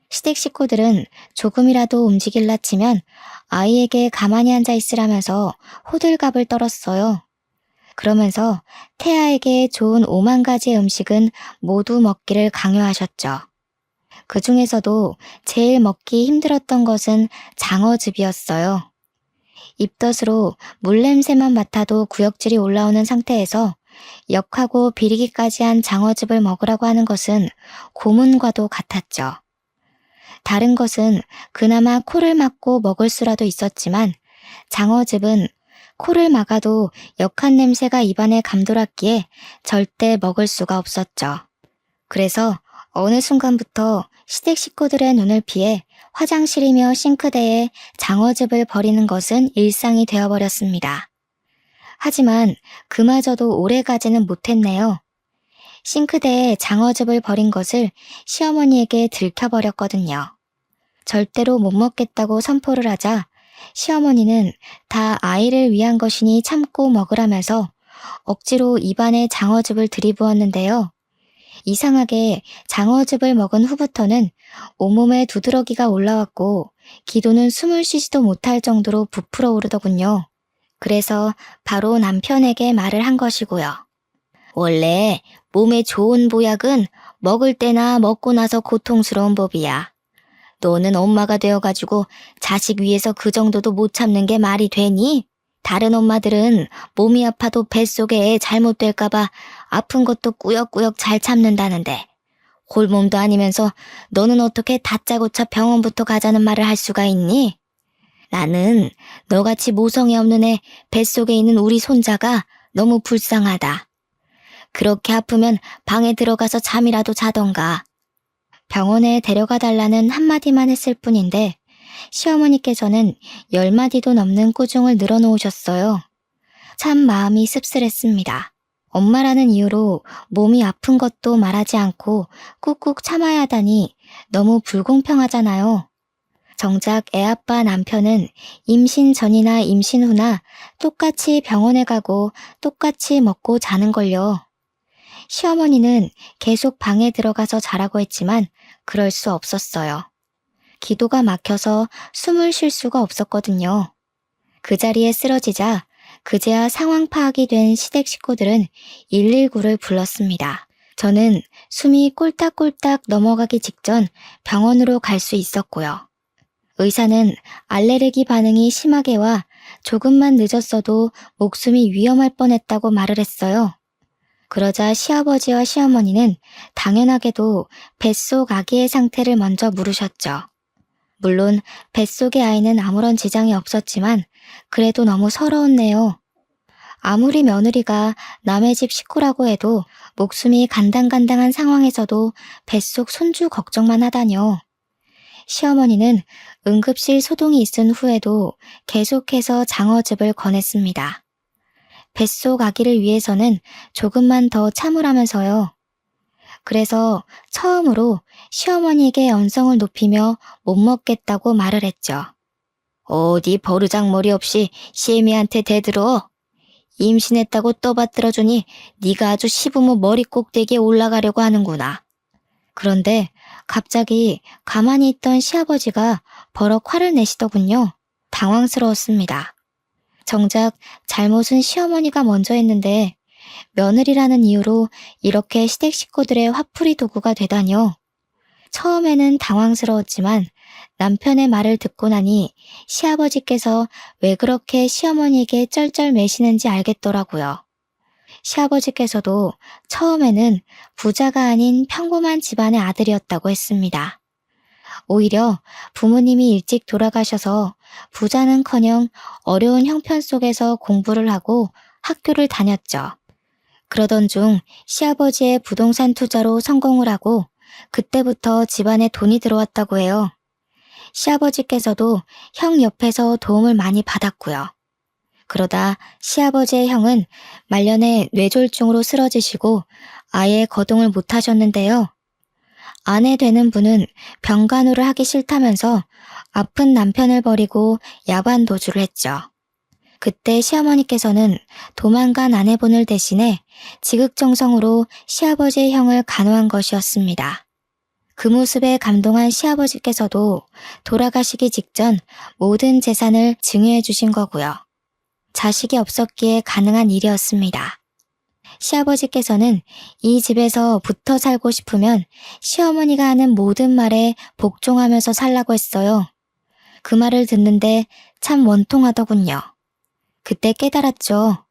시댁 식구들은 조금이라도 움직일라 치면 아이에게 가만히 앉아 있으라면서 호들갑을 떨었어요. 그러면서 태아에게 좋은 5만 가지의 음식은 모두 먹기를 강요하셨죠. 그 중에서도 제일 먹기 힘들었던 것은 장어즙이었어요. 입덧으로 물냄새만 맡아도 구역질이 올라오는 상태에서 역하고 비리기까지 한 장어즙을 먹으라고 하는 것은 고문과도 같았죠. 다른 것은 그나마 코를 막고 먹을 수라도 있었지만 장어즙은 코를 막아도 역한 냄새가 입안에 감돌았기에 절대 먹을 수가 없었죠. 그래서 어느 순간부터 시댁 식구들의 눈을 피해 화장실이며 싱크대에 장어즙을 버리는 것은 일상이 되어버렸습니다. 하지만 그마저도 오래가지는 못했네요. 싱크대에 장어즙을 버린 것을 시어머니에게 들켜버렸거든요. 절대로 못 먹겠다고 선포를 하자 시어머니는 다 아이를 위한 것이니 참고 먹으라면서 억지로 입안에 장어즙을 들이부었는데요. 이상하게 장어즙을 먹은 후부터는 온몸에 두드러기가 올라왔고 기도는 숨을 쉬지도 못할 정도로 부풀어 오르더군요. 그래서 바로 남편에게 말을 한 것이고요. 원래 몸에 좋은 보약은 먹을 때나 먹고 나서 고통스러운 법이야. 너는 엄마가 되어가지고 자식 위해서 그 정도도 못 참는 게 말이 되니? 다른 엄마들은 몸이 아파도 뱃속에 애 잘못될까봐 아픈 것도 꾸역꾸역 잘 참는다는데 홀몸도 아니면서 너는 어떻게 다짜고짜 병원부터 가자는 말을 할 수가 있니? 나는 너같이 모성이 없는 애 뱃속에 있는 우리 손자가 너무 불쌍하다. 그렇게 아프면 방에 들어가서 잠이라도 자던가. 병원에 데려가 달라는 한마디만 했을 뿐인데 시어머니께서는 10마디도 넘는 꾸중을 늘어놓으셨어요. 참 마음이 씁쓸했습니다. 엄마라는 이유로 몸이 아픈 것도 말하지 않고 꾹꾹 참아야 하다니 너무 불공평하잖아요. 정작 애아빠 남편은 임신 전이나 임신 후나 똑같이 병원에 가고 똑같이 먹고 자는걸요. 시어머니는 계속 방에 들어가서 자라고 했지만 그럴 수 없었어요. 기도가 막혀서 숨을 쉴 수가 없었거든요. 그 자리에 쓰러지자 그제야 상황 파악이 된 시댁 식구들은 119를 불렀습니다. 저는 숨이 꼴딱꼴딱 넘어가기 직전 병원으로 갈 수 있었고요. 의사는 알레르기 반응이 심하게 와 조금만 늦었어도 목숨이 위험할 뻔했다고 말을 했어요. 그러자 시아버지와 시어머니는 당연하게도 뱃속 아기의 상태를 먼저 물으셨죠. 물론 뱃속의 아이는 아무런 지장이 없었지만 그래도 너무 서러웠네요. 아무리 며느리가 남의 집 식구라고 해도 목숨이 간당간당한 상황에서도 뱃속 손주 걱정만 하다뇨. 시어머니는 응급실 소동이 있은 후에도 계속해서 장어즙을 권했습니다. 뱃속 아기를 위해서는 조금만 더 참으라면서요. 그래서 처음으로 시어머니에게 언성을 높이며 못 먹겠다고 말을 했죠. 어디 버르장머리 없이 시애미한테 대들어. 임신했다고 떠받들어주니 네가 아주 시부모 머리 꼭대기에 올라가려고 하는구나. 그런데 갑자기 가만히 있던 시아버지가 버럭 화를 내시더군요. 당황스러웠습니다. 정작 잘못은 시어머니가 먼저 했는데 며느리라는 이유로 이렇게 시댁 식구들의 화풀이 도구가 되다뇨. 처음에는 당황스러웠지만 남편의 말을 듣고 나니 시아버지께서 왜 그렇게 시어머니에게 쩔쩔매시는지 알겠더라고요. 시아버지께서도 처음에는 부자가 아닌 평범한 집안의 아들이었다고 했습니다. 오히려 부모님이 일찍 돌아가셔서 부자는커녕 어려운 형편 속에서 공부를 하고 학교를 다녔죠. 그러던 중 시아버지의 부동산 투자로 성공을 하고 그때부터 집안에 돈이 들어왔다고 해요. 시아버지께서도 형 옆에서 도움을 많이 받았고요. 그러다 시아버지의 형은 말년에 뇌졸중으로 쓰러지시고 아예 거동을 못하셨는데요. 아내 되는 분은 병간호를 하기 싫다면서 아픈 남편을 버리고 야반 도주를 했죠. 그때 시어머니께서는 도망간 아내분을 대신해 지극정성으로 시아버지의 형을 간호한 것이었습니다. 그 모습에 감동한 시아버지께서도 돌아가시기 직전 모든 재산을 증여해 주신 거고요. 자식이 없었기에 가능한 일이었습니다. 시아버지께서는 이 집에서 붙어 살고 싶으면 시어머니가 하는 모든 말에 복종하면서 살라고 했어요. 그 말을 듣는데 참 원통하더군요. 그때 깨달았죠.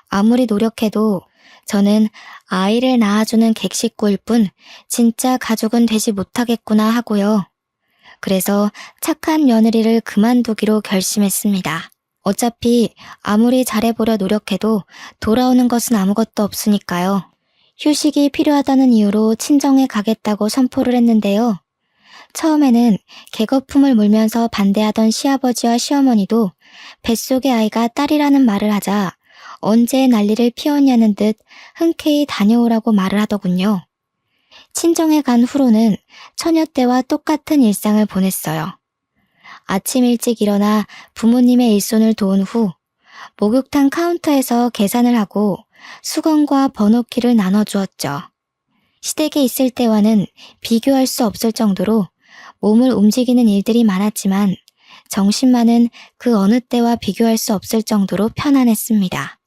아무리 노력해도 저는 아이를 낳아주는 객식구일 뿐 진짜 가족은 되지 못하겠구나 하고요. 그래서 착한 며느리를 그만두기로 결심했습니다. 어차피 아무리 잘해보려 노력해도 돌아오는 것은 아무것도 없으니까요. 휴식이 필요하다는 이유로 친정에 가겠다고 선포를 했는데요. 처음에는 개거품을 물면서 반대하던 시아버지와 시어머니도 뱃속의 아이가 딸이라는 말을 하자 언제 난리를 피웠냐는 듯 흔쾌히 다녀오라고 말을 하더군요. 친정에 간 후로는 처녀 때와 똑같은 일상을 보냈어요. 아침 일찍 일어나 부모님의 일손을 도운 후 목욕탕 카운터에서 계산을 하고 수건과 번호키를 나눠주었죠. 시댁에 있을 때와는 비교할 수 없을 정도로 몸을 움직이는 일들이 많았지만 정신만은 그 어느 때와 비교할 수 없을 정도로 편안했습니다.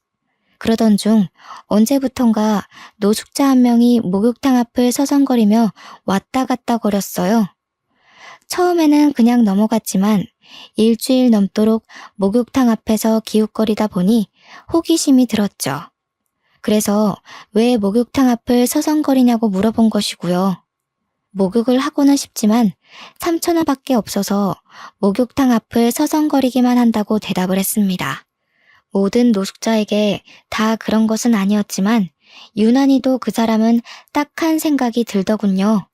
그러던 중 언제부턴가 노숙자 한 명이 목욕탕 앞을 서성거리며 왔다 갔다 거렸어요. 처음에는 그냥 넘어갔지만 일주일 넘도록 목욕탕 앞에서 기웃거리다 보니 호기심이 들었죠. 그래서 왜 목욕탕 앞을 서성거리냐고 물어본 것이고요. 목욕을 하고는 싶지만 3,000원밖에 없어서 목욕탕 앞을 서성거리기만 한다고 대답을 했습니다. 모든 노숙자에게 다 그런 것은 아니었지만 유난히도 그 사람은 딱한 생각이 들더군요.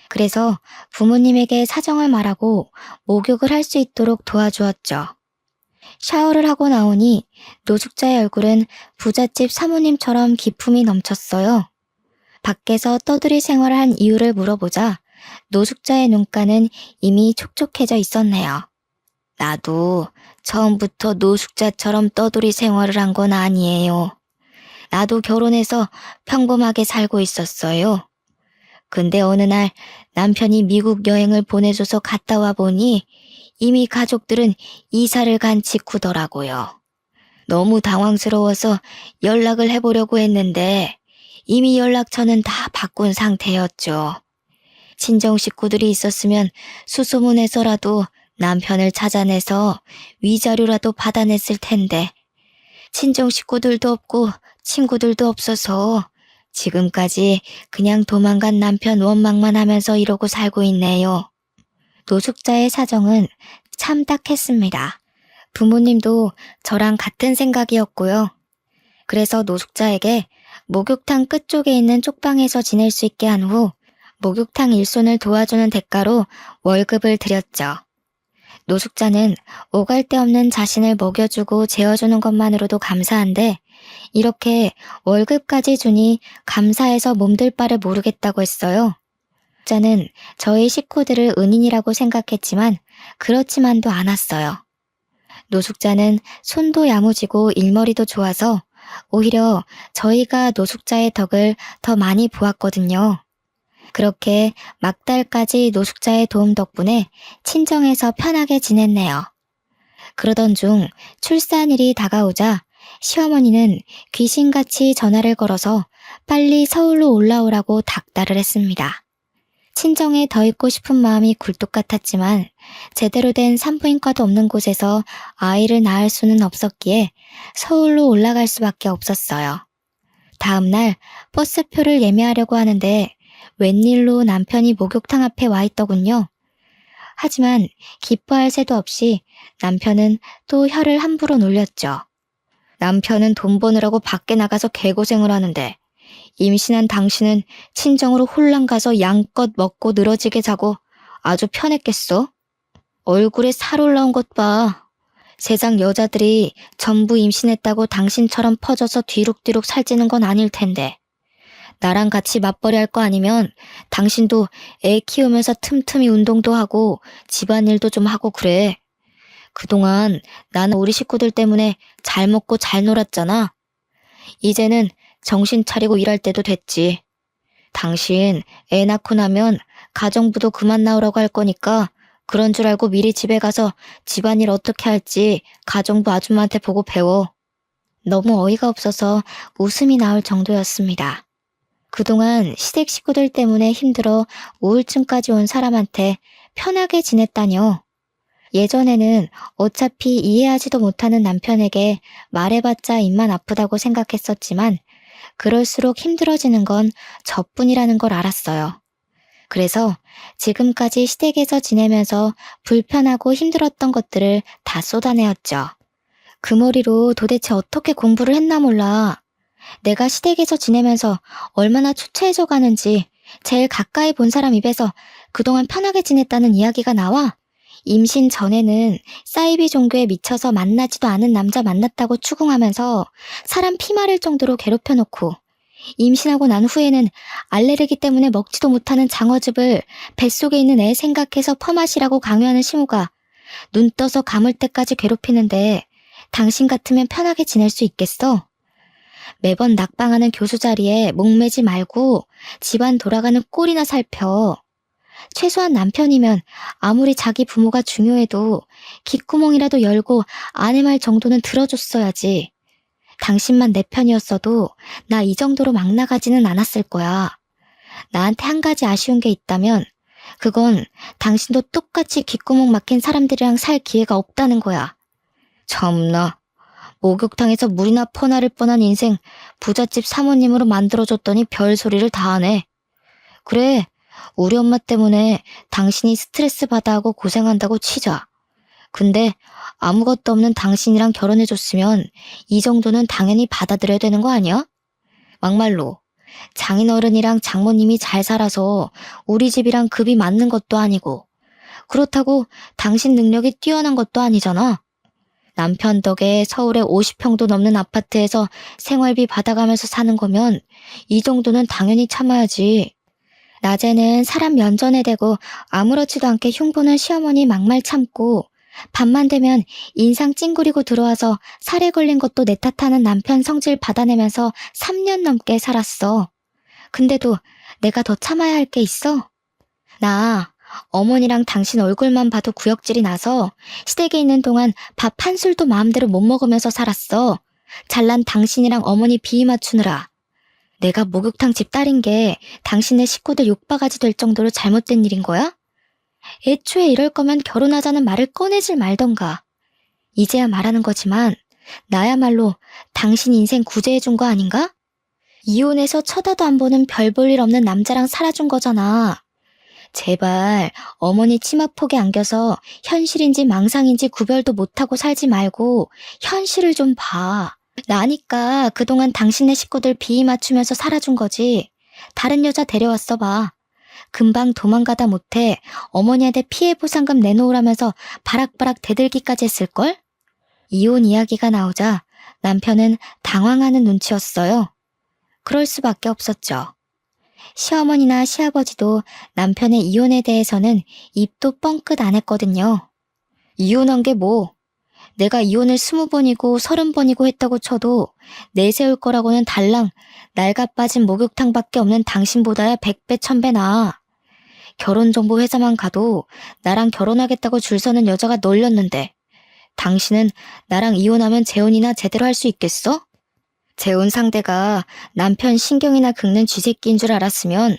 그래서 부모님에게 사정을 말하고 목욕을 할 수 있도록 도와주었죠. 샤워를 하고 나오니 노숙자의 얼굴은 부잣집 사모님처럼 기품이 넘쳤어요. 밖에서 떠들이 생활을 한 이유를 물어보자 노숙자의 눈가는 이미 촉촉해져 있었네요. 나도 처음부터 노숙자처럼 떠돌이 생활을 한 건 아니에요. 나도 결혼해서 평범하게 살고 있었어요. 근데 어느 날 남편이 미국 여행을 보내줘서 갔다 와 보니 이미 가족들은 이사를 간 직후더라고요. 너무 당황스러워서 연락을 해보려고 했는데 이미 연락처는 다 바꾼 상태였죠. 친정 식구들이 있었으면 수소문해서라도 남편을 찾아내서 위자료라도 받아냈을 텐데 친정 식구들도 없고 친구들도 없어서 지금까지 그냥 도망간 남편 원망만 하면서 이러고 살고 있네요. 노숙자의 사정은 참 딱했습니다. 부모님도 저랑 같은 생각이었고요. 그래서 노숙자에게 목욕탕 끝쪽에 있는 쪽방에서 지낼 수 있게 한 후 목욕탕 일손을 도와주는 대가로 월급을 드렸죠. 노숙자는 오갈 데 없는 자신을 먹여주고 재워주는 것만으로도 감사한데 이렇게 월급까지 주니 감사해서 몸둘 바를 모르겠다고 했어요. 노숙자는 저희 식구들을 은인이라고 생각했지만 그렇지만도 않았어요. 노숙자는 손도 야무지고 일머리도 좋아서 오히려 저희가 노숙자의 덕을 더 많이 보았거든요. 그렇게 막달까지 노숙자의 도움 덕분에 친정에서 편하게 지냈네요. 그러던 중 출산일이 다가오자 시어머니는 귀신같이 전화를 걸어서 빨리 서울로 올라오라고 닥달을 했습니다. 친정에 더 있고 싶은 마음이 굴뚝 같았지만 제대로 된 산부인과도 없는 곳에서 아이를 낳을 수는 없었기에 서울로 올라갈 수밖에 없었어요. 다음날 버스표를 예매하려고 하는데 웬일로 남편이 목욕탕 앞에 와 있더군요. 하지만 기뻐할 새도 없이 남편은 또 혀를 함부로 놀렸죠. 남편은 돈 버느라고 밖에 나가서 개고생을 하는데 임신한 당신은 친정으로 홀랑 가서 양껏 먹고 늘어지게 자고 아주 편했겠어? 얼굴에 살 올라온 것 봐. 세상 여자들이 전부 임신했다고 당신처럼 퍼져서 뒤룩뒤룩 살찌는 건 아닐 텐데. 나랑 같이 맞벌이 할 거 아니면 당신도 애 키우면서 틈틈이 운동도 하고 집안일도 좀 하고 그래. 그동안 나는 우리 식구들 때문에 잘 먹고 잘 놀았잖아. 이제는 정신 차리고 일할 때도 됐지. 당신 애 낳고 나면 가정부도 그만 나오라고 할 거니까 그런 줄 알고 미리 집에 가서 집안일 어떻게 할지 가정부 아줌마한테 보고 배워. 너무 어이가 없어서 웃음이 나올 정도였습니다. 그동안 시댁 식구들 때문에 힘들어 우울증까지 온 사람한테 편하게 지냈다뇨. 예전에는 어차피 이해하지도 못하는 남편에게 말해봤자 입만 아프다고 생각했었지만 그럴수록 힘들어지는 건 저뿐이라는 걸 알았어요. 그래서 지금까지 시댁에서 지내면서 불편하고 힘들었던 것들을 다 쏟아내었죠. 그 머리로 도대체 어떻게 공부를 했나 몰라. 내가 시댁에서 지내면서 얼마나 초췌해져 가는지 제일 가까이 본 사람 입에서 그동안 편하게 지냈다는 이야기가 나와. 임신 전에는 사이비 종교에 미쳐서 만나지도 않은 남자 만났다고 추궁하면서 사람 피 마를 정도로 괴롭혀놓고 임신하고 난 후에는 알레르기 때문에 먹지도 못하는 장어즙을 뱃속에 있는 애 생각해서 퍼마시라고 강요하는 시모가 눈 떠서 감을 때까지 괴롭히는데 당신 같으면 편하게 지낼 수 있겠어? 매번 낙방하는 교수 자리에 목매지 말고 집안 돌아가는 꼴이나 살펴. 최소한 남편이면 아무리 자기 부모가 중요해도 귓구멍이라도 열고 아내 말 정도는 들어줬어야지. 당신만 내 편이었어도 나 이 정도로 막 나가지는 않았을 거야. 나한테 한 가지 아쉬운 게 있다면 그건 당신도 똑같이 귓구멍 막힌 사람들이랑 살 기회가 없다는 거야. 참나. 목욕탕에서 물이나 퍼나를 뻔한 인생 부잣집 사모님으로 만들어줬더니 별소리를 다 하네. 그래, 우리 엄마 때문에 당신이 스트레스 받아하고 고생한다고 치자. 근데 아무것도 없는 당신이랑 결혼해줬으면 이 정도는 당연히 받아들여야 되는 거 아니야? 막말로 장인어른이랑 장모님이 잘 살아서 우리 집이랑 급이 맞는 것도 아니고 그렇다고 당신 능력이 뛰어난 것도 아니잖아. 남편 덕에 서울에 50평도 넘는 아파트에서 생활비 받아가면서 사는 거면 이 정도는 당연히 참아야지. 낮에는 사람 면전에 대고 아무렇지도 않게 흉보는 시어머니 막말 참고 밤만 되면 인상 찡그리고 들어와서 살에 걸린 것도 내 탓하는 남편 성질 받아내면서 3년 넘게 살았어. 근데도 내가 더 참아야 할 게 있어? 나 어머니랑 당신 얼굴만 봐도 구역질이 나서 시댁에 있는 동안 밥 한 술도 마음대로 못 먹으면서 살았어. 잘난 당신이랑 어머니 비위 맞추느라. 내가 목욕탕 집 딸인 게 당신네 식구들 욕바가지 될 정도로 잘못된 일인 거야? 애초에 이럴 거면 결혼하자는 말을 꺼내질 말던가. 이제야 말하는 거지만 나야말로 당신 인생 구제해준 거 아닌가? 이혼해서 쳐다도 안 보는 별 볼 일 없는 남자랑 살아준 거잖아. 제발 어머니 치마폭에 안겨서 현실인지 망상인지 구별도 못하고 살지 말고 현실을 좀 봐. 나니까 그동안 당신네 식구들 비위 맞추면서 살아준 거지. 다른 여자 데려왔어 봐. 금방 도망가다 못해 어머니한테 피해 보상금 내놓으라면서 바락바락 대들기까지 했을걸? 이혼 이야기가 나오자 남편은 당황하는 눈치였어요. 그럴 수밖에 없었죠. 시어머니나 시아버지도 남편의 이혼에 대해서는 입도 뻥끗 안 했거든요. 이혼한 게 뭐? 내가 이혼을 20번이고 30번이고 했다고 쳐도 내세울 거라고는 달랑 낡아 빠진 목욕탕밖에 없는 당신보다야 100배 1000배 나아. 결혼정보 회사만 가도 나랑 결혼하겠다고 줄 서는 여자가 널렸는데 당신은 나랑 이혼하면 재혼이나 제대로 할 수 있겠어? 재혼 상대가 남편 신경이나 긁는 쥐새끼인 줄 알았으면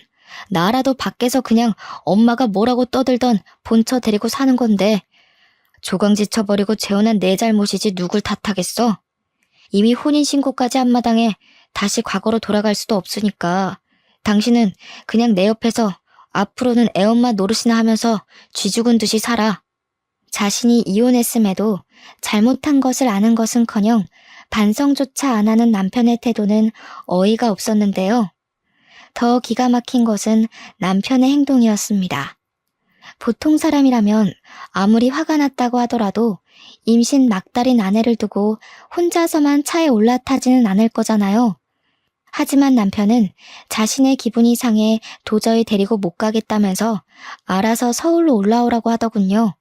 나라도 밖에서 그냥 엄마가 뭐라고 떠들던 본처 데리고 사는 건데 조강지 쳐버리고 재혼한 내 잘못이지 누굴 탓하겠어? 이미 혼인신고까지 한 마당에 다시 과거로 돌아갈 수도 없으니까 당신은 그냥 내 옆에서 앞으로는 애엄마 노릇이나 하면서 쥐 죽은 듯이 살아. 자신이 이혼했음에도 잘못한 것을 아는 것은커녕 반성조차 안 하는 남편의 태도는 어이가 없었는데요. 더 기가 막힌 것은 남편의 행동이었습니다. 보통 사람이라면 아무리 화가 났다고 하더라도 임신 막달인 아내를 두고 혼자서만 차에 올라타지는 않을 거잖아요. 하지만 남편은 자신의 기분이 상해 도저히 데리고 못 가겠다면서 알아서 서울로 올라오라고 하더군요.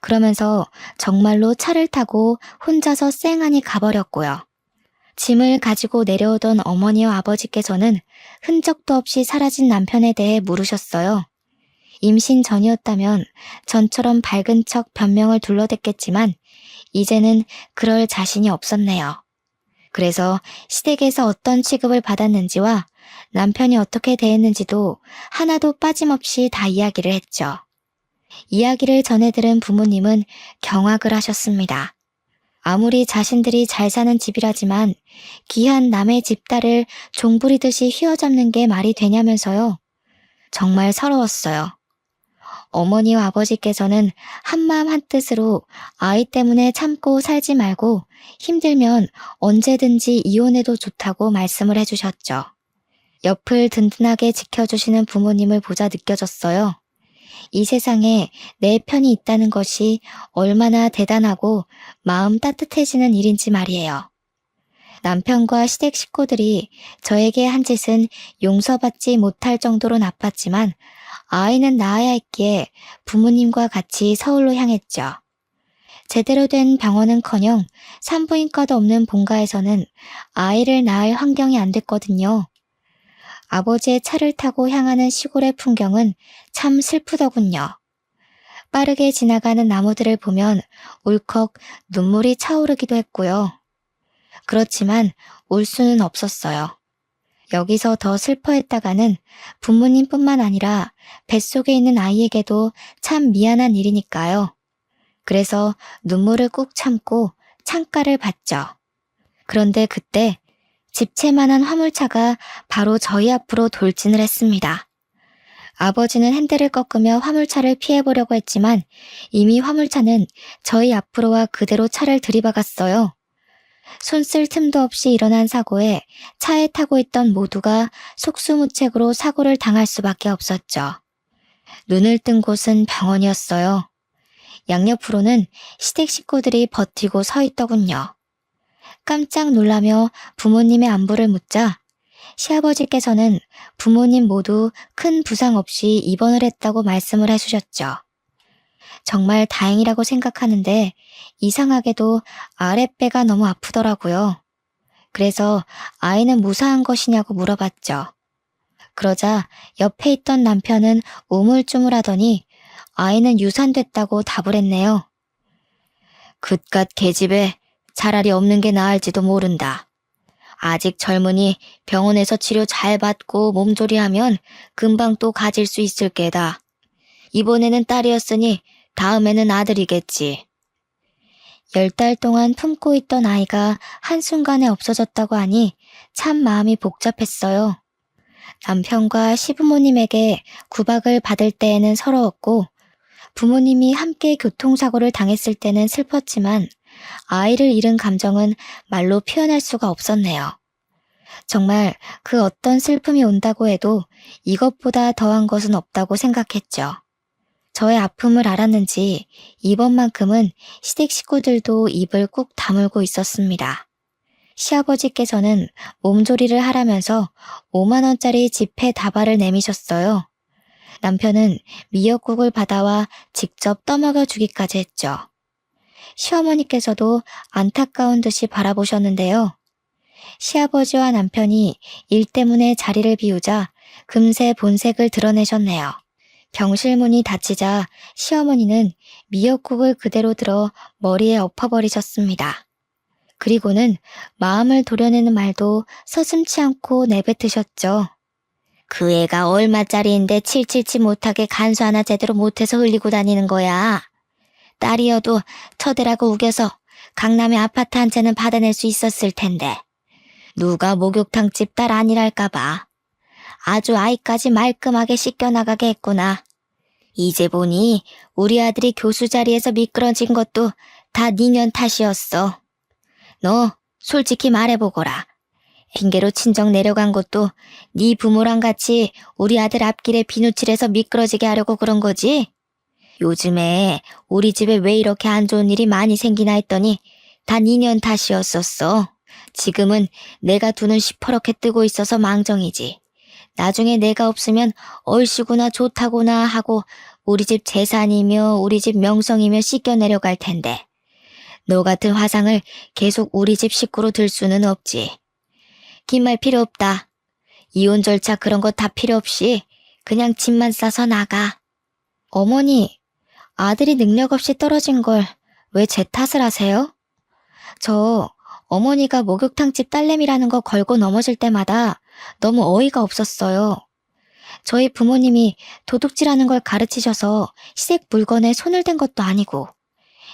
그러면서 정말로 차를 타고 혼자서 쌩하니 가버렸고요. 짐을 가지고 내려오던 어머니와 아버지께서는 흔적도 없이 사라진 남편에 대해 물으셨어요. 임신 전이었다면 전처럼 밝은 척 변명을 둘러댔겠지만 이제는 그럴 자신이 없었네요. 그래서 시댁에서 어떤 취급을 받았는지와 남편이 어떻게 대했는지도 하나도 빠짐없이 다 이야기를 했죠. 이야기를 전해 들은 부모님은 경악을 하셨습니다. 아무리 자신들이 잘 사는 집이라지만 귀한 남의 집딸을 종부리듯이 휘어잡는 게 말이 되냐면서요. 정말 서러웠어요. 어머니와 아버지께서는 한마음 한뜻으로 아이 때문에 참고 살지 말고 힘들면 언제든지 이혼해도 좋다고 말씀을 해주셨죠. 옆을 든든하게 지켜주시는 부모님을 보자 느껴졌어요. 이 세상에 내 편이 있다는 것이 얼마나 대단하고 마음 따뜻해지는 일인지 말이에요. 남편과 시댁 식구들이 저에게 한 짓은 용서받지 못할 정도로 나빴지만 아이는 낳아야 했기에 부모님과 같이 서울로 향했죠. 제대로 된 병원은커녕 산부인과도 없는 본가에서는 아이를 낳을 환경이 안 됐거든요. 아버지의 차를 타고 향하는 시골의 풍경은 참 슬프더군요. 빠르게 지나가는 나무들을 보면 울컥 눈물이 차오르기도 했고요. 그렇지만 울 수는 없었어요. 여기서 더 슬퍼했다가는 부모님뿐만 아니라 뱃속에 있는 아이에게도 참 미안한 일이니까요. 그래서 눈물을 꾹 참고 창가를 봤죠. 그런데 그때 집채만한 화물차가 바로 저희 앞으로 돌진을 했습니다. 아버지는 핸들을 꺾으며 화물차를 피해보려고 했지만 이미 화물차는 저희 앞으로 와 그대로 차를 들이박았어요. 손 쓸 틈도 없이 일어난 사고에 차에 타고 있던 모두가 속수무책으로 사고를 당할 수밖에 없었죠. 눈을 뜬 곳은 병원이었어요. 양옆으로는 시댁 식구들이 버티고 서 있더군요. 깜짝 놀라며 부모님의 안부를 묻자 시아버지께서는 부모님 모두 큰 부상 없이 입원을 했다고 말씀을 해주셨죠. 정말 다행이라고 생각하는데 이상하게도 아랫배가 너무 아프더라고요. 그래서 아이는 무사한 것이냐고 물어봤죠. 그러자 옆에 있던 남편은 우물쭈물하더니 아이는 유산됐다고 답을 했네요. 그깟 계집애 차라리 없는 게 나을지도 모른다. 아직 젊으니 병원에서 치료 잘 받고 몸조리하면 금방 또 가질 수 있을 게다. 이번에는 딸이었으니 다음에는 아들이겠지. 10달 동안 품고 있던 아이가 한순간에 없어졌다고 하니 참 마음이 복잡했어요. 남편과 시부모님에게 구박을 받을 때에는 서러웠고 부모님이 함께 교통사고를 당했을 때는 슬펐지만 아이를 잃은 감정은 말로 표현할 수가 없었네요. 정말 그 어떤 슬픔이 온다고 해도 이것보다 더한 것은 없다고 생각했죠. 저의 아픔을 알았는지 이번만큼은 시댁 식구들도 입을 꾹 다물고 있었습니다. 시아버지께서는 몸조리를 하라면서 5만 원짜리 지폐 다발을 내미셨어요. 남편은 미역국을 받아와 직접 떠먹여 주기까지 했죠. 시어머니께서도 안타까운 듯이 바라보셨는데요. 시아버지와 남편이 일 때문에 자리를 비우자 금세 본색을 드러내셨네요. 병실문이 닫히자 시어머니는 미역국을 그대로 들어 머리에 엎어버리셨습니다. 그리고는 마음을 도려내는 말도 서슴지 않고 내뱉으셨죠. 그 애가 얼마짜리인데 칠칠치 못하게 간수 하나 제대로 못해서 흘리고 다니는 거야. 딸이어도 처대라고 우겨서 강남의 아파트 한 채는 받아낼 수 있었을 텐데. 누가 목욕탕집 딸 아니랄까봐. 아주 아이까지 말끔하게 씻겨나가게 했구나. 이제 보니 우리 아들이 교수 자리에서 미끄러진 것도 다 니년 탓이었어. 너 솔직히 말해보거라. 핑계로 친정 내려간 것도 네 부모랑 같이 우리 아들 앞길에 비누칠해서 미끄러지게 하려고 그런 거지? 요즘에 우리 집에 왜 이렇게 안 좋은 일이 많이 생기나 했더니 다 니년 탓이었었어. 지금은 내가 두 눈 시퍼렇게 뜨고 있어서 망정이지. 나중에 내가 없으면 얼씨구나 좋다구나 하고 우리 집 재산이며 우리 집 명성이며 씻겨 내려갈 텐데. 너 같은 화상을 계속 우리 집 식구로 들 수는 없지. 긴 말 필요 없다. 이혼 절차 그런 거 다 필요 없이 그냥 짐만 싸서 나가. 어머니, 아들이 능력 없이 떨어진 걸 왜 제 탓을 하세요? 저 어머니가 목욕탕집 딸내미라는 거 걸고 넘어질 때마다 너무 어이가 없었어요. 저희 부모님이 도둑질하는 걸 가르치셔서 시댁 물건에 손을 댄 것도 아니고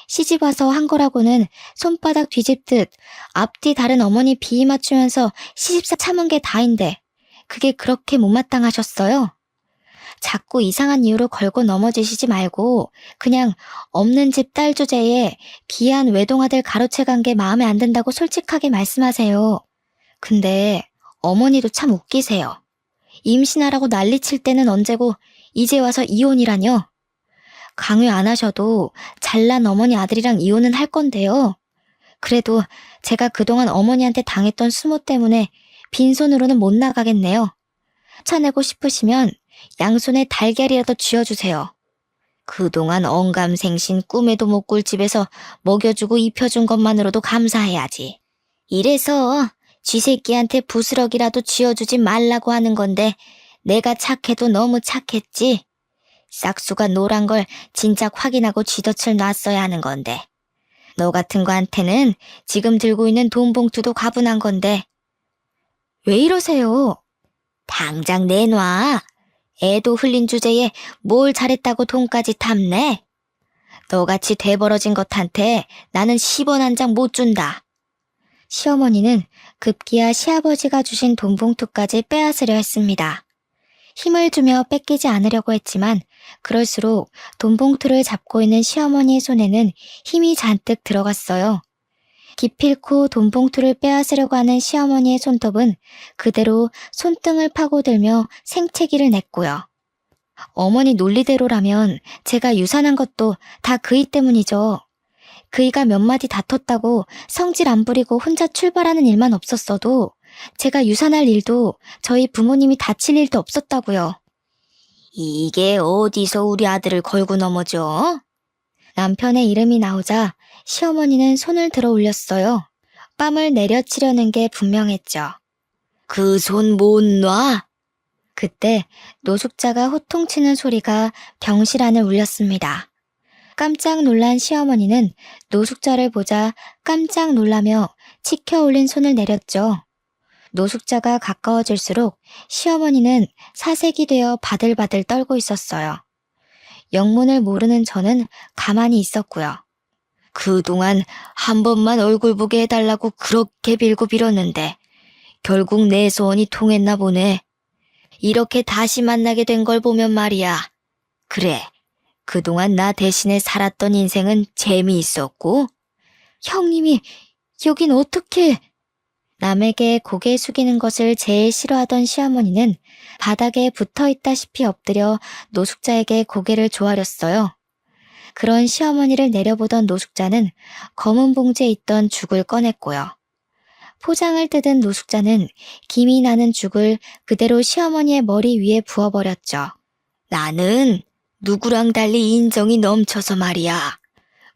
시집 와서 한 거라고는 손바닥 뒤집듯 앞뒤 다른 어머니 비위 맞추면서 시집사 참은 게 다인데 그게 그렇게 못마땅하셨어요? 자꾸 이상한 이유로 걸고 넘어지시지 말고 그냥 없는 집 딸 주제에 귀한 외동아들 가로채간 게 마음에 안 든다고 솔직하게 말씀하세요. 근데 어머니도 참 웃기세요. 임신하라고 난리칠 때는 언제고 이제 와서 이혼이라뇨? 강요 안 하셔도 잘난 어머니 아들이랑 이혼은 할 건데요. 그래도 제가 그동안 어머니한테 당했던 수모 때문에 빈손으로는 못 나가겠네요. 차내고 싶으시면 양손에 달걀이라도 쥐어주세요. 그동안 언감생신 꿈에도 못 꿀 집에서 먹여주고 입혀준 것만으로도 감사해야지. 이래서 쥐새끼한테 부스럭이라도 쥐어주지 말라고 하는 건데 내가 착해도 너무 착했지. 싹수가 노란 걸 진작 확인하고 쥐덫을 놨어야 하는 건데. 너 같은 거한테는 지금 들고 있는 돈 봉투도 가분한 건데. 왜 이러세요? 당장 내놔. 애도 흘린 주제에 뭘 잘했다고 돈까지 탐내? 너같이 돼버러진 것한테 나는 10원 한 장 못 준다. 시어머니는 급기야 시아버지가 주신 돈 봉투까지 빼앗으려 했습니다. 힘을 주며 뺏기지 않으려고 했지만 그럴수록 돈 봉투를 잡고 있는 시어머니의 손에는 힘이 잔뜩 들어갔어요. 기필코 돈 봉투를 빼앗으려고 하는 시어머니의 손톱은 그대로 손등을 파고들며 생채기를 냈고요. 어머니 논리대로라면 제가 유산한 것도 다 그이 때문이죠. 그이가 몇 마디 다퉜다고 성질 안 부리고 혼자 출발하는 일만 없었어도 제가 유산할 일도 저희 부모님이 다칠 일도 없었다고요. 이게 어디서 우리 아들을 걸고 넘어져? 남편의 이름이 나오자 시어머니는 손을 들어 올렸어요. 뺨을 내려치려는 게 분명했죠. 그 손 못 놔? 그때 노숙자가 호통치는 소리가 병실 안을 울렸습니다. 깜짝 놀란 시어머니는 노숙자를 보자 깜짝 놀라며 치켜 올린 손을 내렸죠. 노숙자가 가까워질수록 시어머니는 사색이 되어 바들바들 떨고 있었어요. 영문을 모르는 저는 가만히 있었고요. 그동안 한 번만 얼굴 보게 해달라고 그렇게 빌고 빌었는데 결국 내 소원이 통했나 보네. 이렇게 다시 만나게 된 걸 보면 말이야. 그래, 그동안 나 대신에 살았던 인생은 재미있었고. 형님이 여긴 어떻게... 남에게 고개 숙이는 것을 제일 싫어하던 시어머니는 바닥에 붙어있다시피 엎드려 노숙자에게 고개를 조아렸어요. 그런 시어머니를 내려보던 노숙자는 검은 봉지에 있던 죽을 꺼냈고요. 포장을 뜯은 노숙자는 김이 나는 죽을 그대로 시어머니의 머리 위에 부어버렸죠. 나는 누구랑 달리 인정이 넘쳐서 말이야.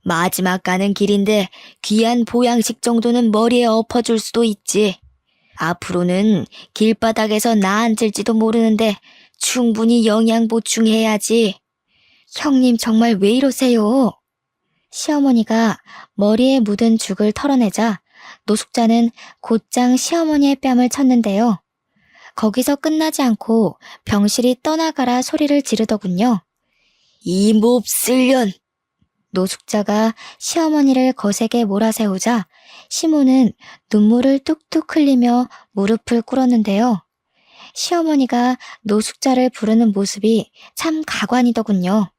마지막 가는 길인데 귀한 보양식 정도는 머리에 엎어줄 수도 있지. 앞으로는 길바닥에서 나 앉을지도 모르는데 충분히 영양 보충해야지. 형님 정말 왜 이러세요? 시어머니가 머리에 묻은 죽을 털어내자 노숙자는 곧장 시어머니의 뺨을 쳤는데요. 거기서 끝나지 않고 병실이 떠나가라 소리를 지르더군요. 이 몹쓸년! 노숙자가 시어머니를 거세게 몰아세우자 시모는 눈물을 뚝뚝 흘리며 무릎을 꿇었는데요. 시어머니가 노숙자를 부르는 모습이 참 가관이더군요.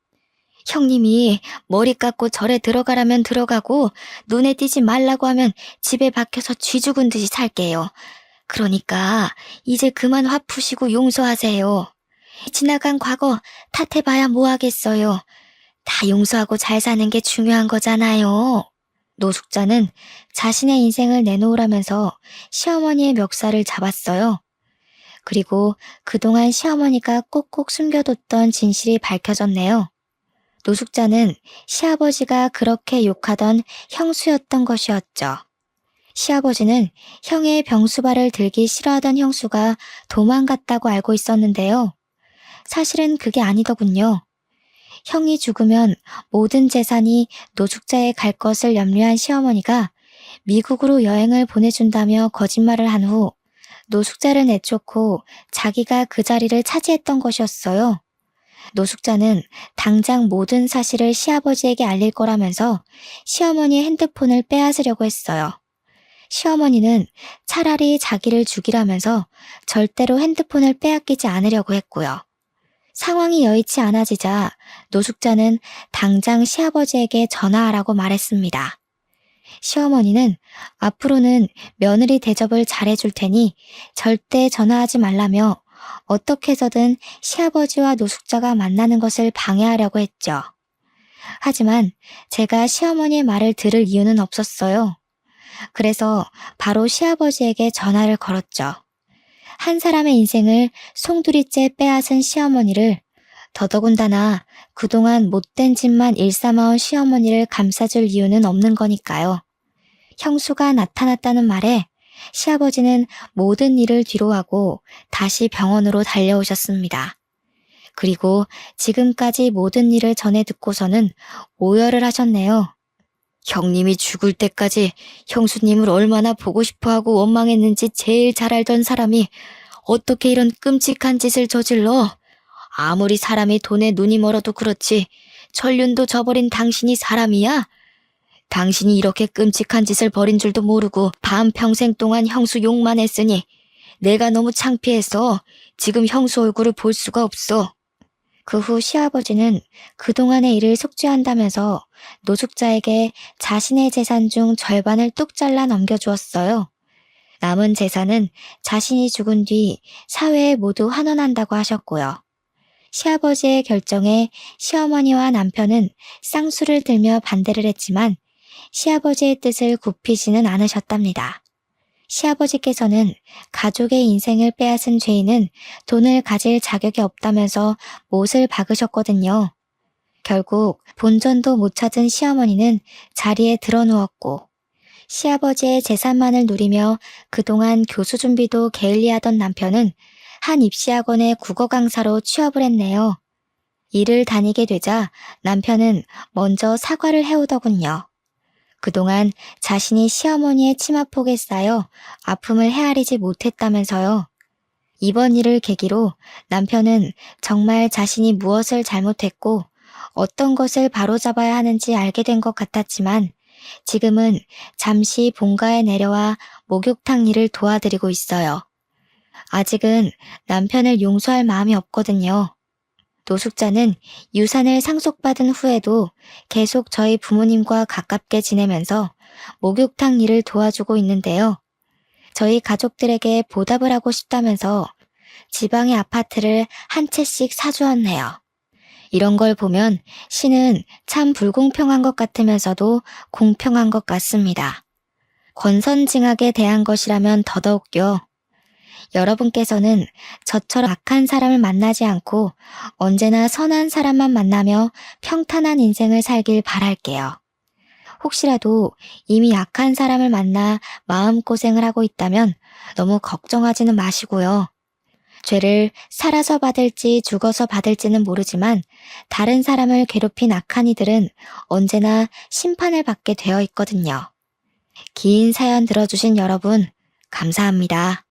형님이 머리 깎고 절에 들어가라면 들어가고 눈에 띄지 말라고 하면 집에 박혀서 쥐 죽은 듯이 살게요. 그러니까 이제 그만 화 푸시고 용서하세요. 지나간 과거 탓해봐야 뭐하겠어요. 다 용서하고 잘 사는 게 중요한 거잖아요. 노숙자는 자신의 인생을 내놓으라면서 시어머니의 멱살을 잡았어요. 그리고 그동안 시어머니가 꼭꼭 숨겨뒀던 진실이 밝혀졌네요. 노숙자는 시아버지가 그렇게 욕하던 형수였던 것이었죠. 시아버지는 형의 병수발을 들기 싫어하던 형수가 도망갔다고 알고 있었는데요. 사실은 그게 아니더군요. 형이 죽으면 모든 재산이 노숙자에 갈 것을 염려한 시어머니가 미국으로 여행을 보내준다며 거짓말을 한 후 노숙자를 내쫓고 자기가 그 자리를 차지했던 것이었어요. 노숙자는 당장 모든 사실을 시아버지에게 알릴 거라면서 시어머니의 핸드폰을 빼앗으려고 했어요. 시어머니는 차라리 자기를 죽이라면서 절대로 핸드폰을 빼앗기지 않으려고 했고요. 상황이 여의치 않아지자 노숙자는 당장 시아버지에게 전화하라고 말했습니다. 시어머니는 앞으로는 며느리 대접을 잘해줄 테니 절대 전화하지 말라며 어떻게 해서든 시아버지와 노숙자가 만나는 것을 방해하려고 했죠. 하지만 제가 시어머니의 말을 들을 이유는 없었어요. 그래서 바로 시아버지에게 전화를 걸었죠. 한 사람의 인생을 송두리째 빼앗은 시어머니를, 더더군다나 그동안 못된 짓만 일삼아온 시어머니를 감싸줄 이유는 없는 거니까요. 형수가 나타났다는 말에 시아버지는 모든 일을 뒤로하고 다시 병원으로 달려오셨습니다. 그리고 지금까지 모든 일을 전해 듣고서는 오열을 하셨네요. 형님이 죽을 때까지 형수님을 얼마나 보고 싶어하고 원망했는지 제일 잘 알던 사람이 어떻게 이런 끔찍한 짓을 저질러? 아무리 사람이 돈에 눈이 멀어도 그렇지 천륜도 저버린 당신이 사람이야? 당신이 이렇게 끔찍한 짓을 벌인 줄도 모르고 반평생 동안 형수 욕만 했으니 내가 너무 창피해서 지금 형수 얼굴을 볼 수가 없어. 그 후 시아버지는 그동안의 일을 속죄한다면서 노숙자에게 자신의 재산 중 절반을 뚝 잘라 넘겨주었어요. 남은 재산은 자신이 죽은 뒤 사회에 모두 환원한다고 하셨고요. 시아버지의 결정에 시어머니와 남편은 쌍수를 들며 반대를 했지만 시아버지의 뜻을 굽히지는 않으셨답니다. 시아버지께서는 가족의 인생을 빼앗은 죄인은 돈을 가질 자격이 없다면서 못을 박으셨거든요. 결국 본전도 못 찾은 시어머니는 자리에 드러누웠고 시아버지의 재산만을 누리며 그동안 교수 준비도 게을리하던 남편은 한 입시학원의 국어 강사로 취업을 했네요. 일을 다니게 되자 남편은 먼저 사과를 해오더군요. 그동안 자신이 시어머니의 치마폭에 쌓여 아픔을 헤아리지 못했다면서요. 이번 일을 계기로 남편은 정말 자신이 무엇을 잘못했고 어떤 것을 바로잡아야 하는지 알게 된 것 같았지만 지금은 잠시 본가에 내려와 목욕탕 일을 도와드리고 있어요. 아직은 남편을 용서할 마음이 없거든요. 노숙자는 유산을 상속받은 후에도 계속 저희 부모님과 가깝게 지내면서 목욕탕 일을 도와주고 있는데요. 저희 가족들에게 보답을 하고 싶다면서 지방의 아파트를 한 채씩 사주었네요. 이런 걸 보면 신은 참 불공평한 것 같으면서도 공평한 것 같습니다. 권선징악에 대한 것이라면 더더욱요. 여러분께서는 저처럼 악한 사람을 만나지 않고 언제나 선한 사람만 만나며 평탄한 인생을 살길 바랄게요. 혹시라도 이미 악한 사람을 만나 마음고생을 하고 있다면 너무 걱정하지는 마시고요. 죄를 살아서 받을지 죽어서 받을지는 모르지만 다른 사람을 괴롭힌 악한 이들은 언제나 심판을 받게 되어 있거든요. 긴 사연 들어주신 여러분, 감사합니다.